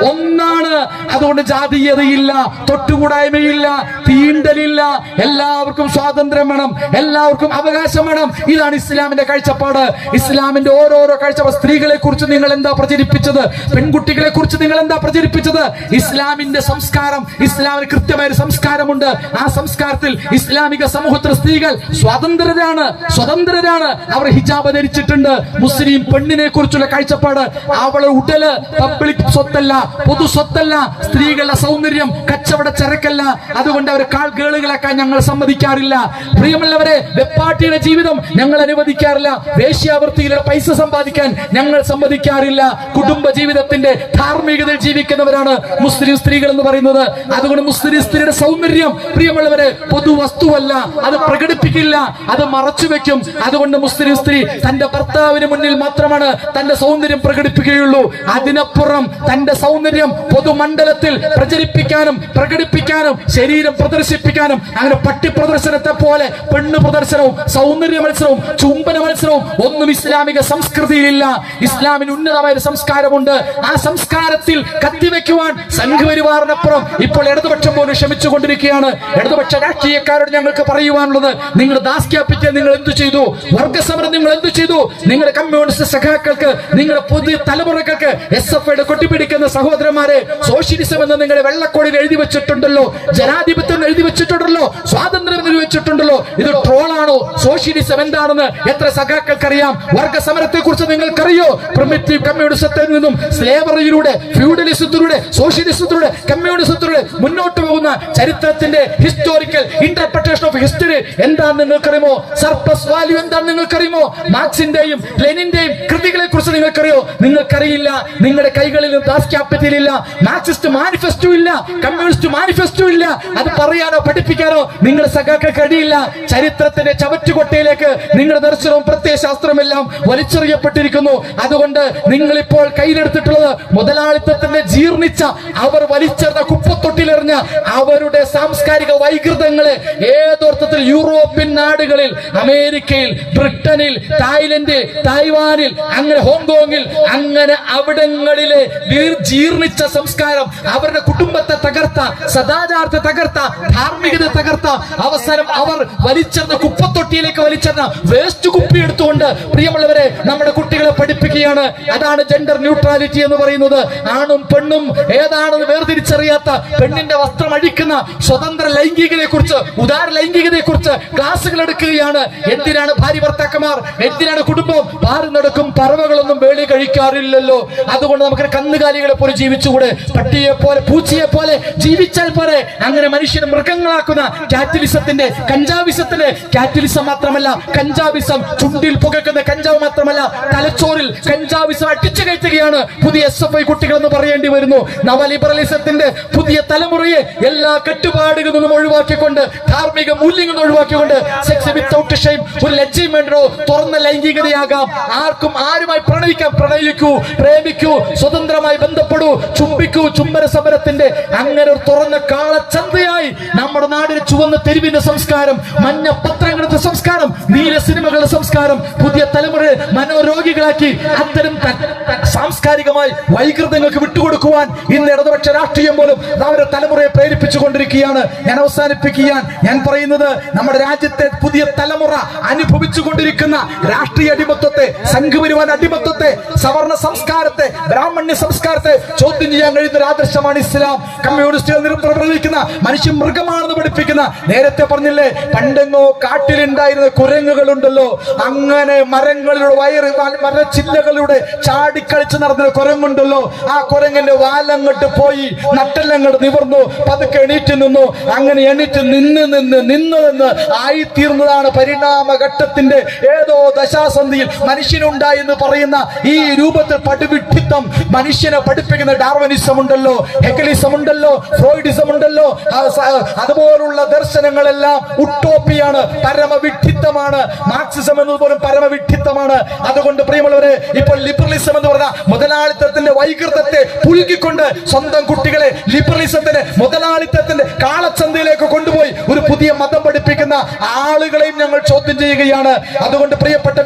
ഒന്നാണ്. അതുകൊണ്ട് ജാതീയതയില്ല, തൊട്ടുകൂടായ്മയില്ല, തീണ്ടലില്ല. എല്ലാവർക്കും സ്വാതന്ത്ര്യം വേണം, എല്ലാവർക്കും അവകാശം വേണം. ഇതാണ് ഇസ്ലാമിന്റെ കാഴ്ചപ്പാട്. ഇസ്ലാമിന്റെ ഓരോരോ കാഴ്ചപ്പാട്. സ്ത്രീകളെ കുറിച്ച് നിങ്ങൾ എന്താ പ്രചരിപ്പിച്ചത്? പെൺകുട്ടികളെ കുറിച്ച് നിങ്ങൾ എന്താ പ്രചരിപ്പിച്ചത്? ഇസ്ലാമിന്റെ സംസ്കാരം, ഇസ്ലാമിന് കൃത്യമായ ഒരു സംസ്കാരമുണ്ട്. ആ സംസ്കാരത്തിൽ ഇസ്ലാമിക സമൂഹത്തിലെ സ്ത്രീകൾ സ്വതന്ത്രരാണ്. അവർ ഹിജാബ് ധരിച്ചിട്ടുണ്ട്. മുസ്ലിം പെണ്ണിനെ കുറിച്ചുള്ള കാഴ്ചപ്പാട്, അവളെ ഉടല് പബ്ലിക് സ്വത്തല്ല, പൊതു സ്വത്തല്ല. സ്ത്രീകളുടെ സൗന്ദര്യം കച്ചവട ചരക്കല്ല. അതുകൊണ്ട് അവർ കാൾഗേളുകളാക്കാൻ ഞങ്ങൾ സമ്മതിക്കാറില്ല. പ്രിയമുള്ളവരെ, വെപ്പാട്ടിയുടെ ജീവിതം ഞങ്ങൾ അനുവദിക്കാറില്ല. വേശ്യാവൃത്തിയിലൂടെ പൈസ സമ്പാദിക്കാൻ ഞങ്ങൾ സമ്മതിക്കാറില്ല. കുടുംബ ജീവിതത്തിന്റെ ധാർമ്മികതയിൽ ജീവിക്കുന്നവരാണ് മുസ്ലിം സ്ത്രീകൾ എന്ന് പറയുന്നത്. അതുകൊണ്ട് മുസ്ലിം സ്ത്രീയുടെ സൗന്ദര്യം, പ്രിയമുള്ളവരെ, പൊതു വസ്തുവല്ല. അത് പ്രകടിപ്പിക്കില്ല, അത് മറച്ചുവെക്കും. അതുകൊണ്ട് മുസ്ലിം സ്ത്രീ തന്റെ ഭർത്താവിന് മുന്നിൽ മാത്രമാണ് തന്റെ സൗന്ദര്യം പ്രകടിപ്പിക്കുകയുള്ളൂ. അതിനപ്പുറം തന്റെ സൗന്ദര്യം പൊതുമണ്ഡലത്തിൽ പ്രകടിപ്പിക്കാനും ശരീരം പ്രദർശിപ്പിക്കാനും, അങ്ങനെ പട്ടി പ്രദർശനത്തെ പോലെ പെണ്ണ് പ്രദർശനവും സൗന്ദര്യ മത്സരവും ചുംബന മത്സരവും ഒന്നും ഇസ്ലാമിക സംസ്കൃതിയിലില്ല. ഇസ്ലാമിന് ഉന്നതമായ ഒരു സംസ്കാരമുണ്ട്. ആ സംസ്കാരത്തിൽ കത്തിവെക്കുവാൻ സംഘപരിവാറിനപ്പുറം ഇപ്പോൾ ഇടതുപക്ഷം പോലും ശ്രമിച്ചുകൊണ്ടിരിക്കുകയാണ്. ഇടതുപക്ഷ രാഷ്ട്രീയക്കാരോട് ഞങ്ങൾക്ക് പറയുവാനുള്ളത്, നിങ്ങൾ ദാസ്യാപ്പിറ്റ് നിങ്ങൾ എന്തു ചെയ്തു? വർഗസമരം നിങ്ങൾ എന്തു ചെയ്തു? നിങ്ങളുടെ കമ്മ്യൂണിസ്റ്റ് സഖാക്കൾക്ക്, നിങ്ങളുടെ പുതിയ തലമുറകൾക്ക്, SFIയുടെ കൊട്ടിപ്പിടിക്കുന്ന സഹോദരന്മാരെ, സോഷ്യലിസം എന്ന് നിങ്ങളുടെ വെള്ളക്കോടിൽ എഴുതി വെച്ചിട്ടുണ്ടല്ലോ, ജനാധിപത്യം എഴുതി വെച്ചിട്ടുണ്ടല്ലോ, സ്വാതന്ത്ര്യം എഴുതി വെച്ചിട്ടുണ്ടല്ലോ. ഇത് ട്രോളാണോ? സോഷ്യലിസം എന്താണെന്ന് എത്ര സഖാക്കൾക്കറിയാം? വർഗസമരത്തെ കുറിച്ച് നിങ്ങൾക്കറിയോ? പ്രിമിറ്റീവ് കമ്മ്യൂണിസത്തിൽ നിന്നും സ്ലേവറിയിലൂടെ, ഫ്യൂഡലിസത്തിലൂടെ, സോഷ്യലിസത്തിലൂടെ, കമ്മ്യൂണിസത്തിലൂടെ മുന്നോട്ട് പോകുന്ന ചരിത്രത്തിന്റെ ഹിസ്റ്റോറിക്കൽ ഇന്റർപ്രിട്ടേഷൻ ഓഫ് ഹിസ്റ്ററി എന്താണെന്ന് നിങ്ങൾക്കറിയുമോ? സർപ്ലസ് വാല്യൂ എന്താണെന്ന് നിങ്ങൾക്കറിയുമോ? മാർക്സിന്റെയും ലെനിന്റെയും കൃതികളെ കുറിച്ച് നിങ്ങൾക്കറിയോ? നിങ്ങൾക്കറിയില്ല. നിങ്ങളുടെ കൈകളിൽ ദാസ്യാപ്പിറ്റൽ ഇല്ല, മാർക്സിസ്റ്റ് മാനിഫെസ്റ്റോ ഇല്ല, കമ്മ്യൂണിസ്റ്റ് മാനിഫെസ്റ്റോ ഇല്ല. അത് പറയാനോ പഠിപ്പിക്കാനോ നിങ്ങളുടെ സഖാക്കൾക്ക് കഴിയില്ല. ചരിത്രത്തിന്റെ ചവറ്റുകൊട്ടയിലേക്ക് നിങ്ങളുടെ ദർശനവും പ്രത്യയശാസ്ത്രവും എല്ലാം വലിച്ചെറിയപ്പെട്ടിരിക്കുന്നു. അതുകൊണ്ട് നിങ്ങളിപ്പോൾ കയ്യിലെടുത്തിട്ടുള്ളത് മുതലാളിത്തത്തിന്റെ ജീർണിച്ച, അവർ വലിച്ചെറിഞ്ഞ കുപ്പത്തൊട്ടിലെറിഞ്ഞ അവരുടെ സാംസ്കാരിക വൈകൃതങ്ങളെ ഏതോർത്ഥത്തിൽ യൂറോപ്യൻ നാടുകളിൽ, അമേരിക്കയിൽ, ബ്രിട്ടനിൽ, തായ്ലൻഡിൽ, തായ്വാനിൽ, അങ്ങനെ ഹോങ്കോങ്ങിൽ, അങ്ങനെ അവിടങ്ങളിലെ ജീർണിച്ച സംസ്കാരം, അവരുടെ കുടുംബത്തെ തകർത്ത, സദാചാരത്തെ തകർത്ത, ധാർമ്മികത തകർത്ത, അവസാനം അവർ വലിച്ചെറിഞ്ഞ കുപ്പത്തൊട്ടിയിലേക്ക് വലിച്ചെറിഞ്ഞ വേസ്റ്റ് കുപ്പി എടുത്തുകൊണ്ട്, പ്രിയമുള്ളവരെ, നമ്മുടെ കുട്ടികളെ പഠിപ്പിക്കുകയാണ്. അതാണ് ജെൻഡർ ന്യൂട്രാലിറ്റി എന്ന് പറയുന്നത്. ആണും പെണ്ണും ഏതാണെന്ന് വേർതിരിച്ചറിയാത്ത, പെണ്ണിന്റെ വസ്ത്രം അഴിക്കുന്ന സ്വതന്ത്ര ലൈംഗികതയെ കുറിച്ച്, ഉദാര ലൈംഗികതയെ കുറിച്ച് ക്ലാസുകൾ എടുക്കുകയാണ്. എന്തിനാണ് ഭാര്യ ഭർത്താക്കന്മാർ, എന്തിനാണ് കുടുംബം? പാറി നടക്കും പറവകളൊന്നും വേളി കഴിക്കാറില്ലല്ലോ. അതുകൊണ്ട് നമുക്ക് കന്നുകാലികളെ പോലെ ജീവിച്ചുകൂടെ? പട്ടിയെ പോലെ, പൂച്ചയെ പോലെ ജീവിച്ചാൽ പോലെ. അങ്ങനെ മനുഷ്യനെ മൃഗങ്ങളാക്കുന്ന കാറ്റലിസത്തിന്റെ, കഞ്ചാവിസത്തിന്റെ, കാറ്റലിസം മാത്രമല്ല, കഞ്ചാവിസം ചുണ്ടിൽ പുകക്കുന്ന കഞ്ചാവ് മാത്രമല്ല, തലച്ചോറിൽ കഞ്ചാവിസം അടിച്ചു കയറ്റുകയാണ് പുതിയ SFI കുട്ടികൾ എന്ന് പറയേണ്ടി വരുന്നു. നവലിബറലിസത്തിന്റെ പുതിയ തലമുറയെ എല്ലാ കെട്ടുപാടുകളിൽ നിന്നും ഒഴിവാക്കിക്കൊണ്ട്, ധാർമ്മിക മൂല്യങ്ങൾ ഒഴിവാക്കിക്കൊണ്ട്, സെക്സ് വിത്തൗട്ട് ഷെയിം, ഒരു ലജ്ജയും വേണ്ടോ, തുറന്ന ലൈംഗികതയാകാം, ആർക്കും ആരുമായി പ്രണയിക്കാം, പ്രണയിക്കൂ, പ്രേമിക്കൂ, സ്വതന്ത്രമായി ബന്ധപ്പെടൂ, ചുംബിക്കൂ. ചുംബന സമരത്തിന്റെ അങ്ങനെ ഒരു തുറന്ന കാളച്ചന്തയായി നമ്മുടെ നാടിന് ചുവന്ന തെരുവിന്റെ സംസ്കാരം, മഞ്ഞ പത്രങ്ങളുടെ സംസ്കാരം, നീല സിനിമകളുടെ സംസ്കാരം പുതിയ തലമുറയെ മനോരോഗികളാക്കി അത്തരം സാംസ്കാരികമായി വൈകൃതങ്ങൾക്ക് വിട്ടുകൊടുക്കുവാൻ ഇന്ന് ഇടതുപക്ഷ രാഷ്ട്രീയം പോലും അവരുടെ തലമുറയെ പ്രേരിപ്പിച്ചുകൊണ്ടിരിക്കുകയാണ്. ഞാൻ അവസാനിപ്പിക്കുകയാണ്. ഞാൻ പറയുന്നത്, നമ്മുടെ രാജ്യത്തെ പുതിയ തലമുറ അനുഭവിച്ചുകൊണ്ടിരിക്കുന്ന രാഷ്ട്രീയ അടിമത്വത്തെ, സംഘപരിവാര അടിമത്വത്തെ, സവർണ സംസ്കാരത്തെ, ബ്രാഹ്മണ്യ സംസ്കാരത്തെ ചോദ്യം ചെയ്യാൻ കഴിയുന്ന ഒരു ആദർശമാണ് ഇസ്ലാം. കമ്മ്യൂണിസ്റ്റുകൾ പ്രവർത്തിക്കുന്ന മനുഷ്യ മൃഗമാണെന്ന് പഠിപ്പിക്കുന്ന, നേരത്തെ പറഞ്ഞില്ലേ പണ്ടെങ്ങോ കാട്ടിലുണ്ടായിരുന്ന കുരങ്ങുകളുണ്ടല്ലോ, അങ്ങനെ മരങ്ങളിലൂടെ മരച്ചില്ലകളിലൂടെ ചാടിക്കളിച്ച് നടന്ന കുരങ്ങുണ്ടല്ലോ, ആ കുരങ്ങന്റെ വാലങ്ങോട്ട് പോയി നട്ടെല്ലങ്ങോട്ട് നിവർന്നു, പതുക്കെ എണീറ്റ് നിന്നു. അങ്ങനെ എണീറ്റ് നിന്ന് ആയിത്തീർന്നതാണ് പരിണാമഘട്ടത്തിന്റെ ഏതോ ദശാസന്ധിയിൽ മനുഷ്യനുണ്ടായി എന്ന് പറയുന്ന ഈ രൂപത്തിൽ പടുവിഡ്ഢിത്തം മനുഷ്യനെ പഠിപ്പിക്കുന്ന ഡാർവിനിസം ഉണ്ടല്ലോ, ഹെഗലിസം ഉണ്ടല്ലോ, ഫ്രോയിഡിസം ഉണ്ടല്ലോ, അതുപോലുള്ള ദർശനങ്ങളെല്ലാം ഉട്ടോപ്പിയാണ്, പരമവിഡ്ഢിത്തമാണ്. മാർക്സിസം എന്നതുപോലും പരമവിഡ്ഢിത്തമാണ്. അതുകൊണ്ട് പ്രിയമുള്ളവരെ, ഇപ്പോൾ ലിബറലിസം എന്ന് പറഞ്ഞ മുതലാളിത്തത്തിന്റെ വൈകൃതത്തെ പുൽകിക്കൊണ്ട് സ്വന്തം കുട്ടികളെ ലിബറലിസത്തിന്റെ മുതലാളിത്തത്തിന്റെ കാളച്ചന്തയിലേക്ക് കൊണ്ടുപോയി ഒരു പുതിയ മതം പഠിപ്പിക്കുന്ന ആളുകളെയും ഞങ്ങൾ ചോദ്യം ചെയ്യുകയാണ്. അതുകൊണ്ട് പ്രിയപ്പെട്ട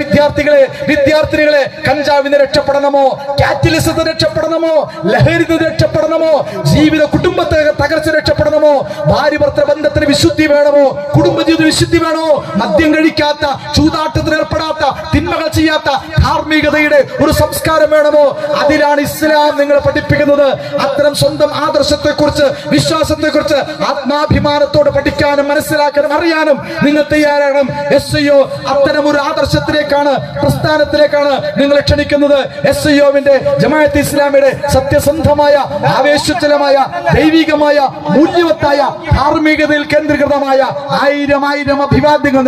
വിദ്യാർത്ഥിനികളെ, കഞ്ചാവിന് രക്ഷപ്പെടണമോ, കാറ്റലിസത്തിന് രക്ഷപ്പെടണമോ, ലഹരിന് രക്ഷപ്പെടണമോ, ജീവിത കുടുംബത്തെ തകർച്ച രക്ഷപ്പെടണമോ, ഭാര്യ ഭർത്തൃ ബന്ധത്തിന് വിശുദ്ധി വേണമോ, കുടുംബജീവിത വിശുദ്ധി വേണോ, മദ്യം കഴിക്കാത്ത, ചൂതാട്ടത്തിന് ഏർപ്പെടാത്ത, തിന്മകൾ ചെയ്യാത്ത ധാർമ്മികതയുടെ ഒരു സംസ്കാരം വേണമോ? അതിലാണ് ഇസ്ലാം നിങ്ങളെ പഠിപ്പിക്കുന്നത്. അത്തരം സ്വന്തം ആദർശത്തെ കുറിച്ച്, വിശ്വാസത്തെ കുറിച്ച് ആത്മാഭിമാനത്തോടെ പഠിക്കാനും മനസ്സിലാക്കാനും അറിയാനും നിങ്ങൾ തയ്യാറാകണം. SIO അത്തരം ഒരു ആദർശത്തിലേക്കാണ്, പ്രസ്ഥാനത്തിലേക്കാണ് നിങ്ങളെ ക്ഷണിക്കുന്നത്. SIO-വിന്റെ ജമാഅത്തെ ഇസ്ലാമിയുടെ സത്യസന്ധമായ, ആവേശജലമായ, ദൈവികമായ, മൂല്യവത്തായ, ധാർമ്മികതയിൽ കേന്ദ്രീകൃതമായ ആയിരം അഭിവാദ്യങ്ങൾ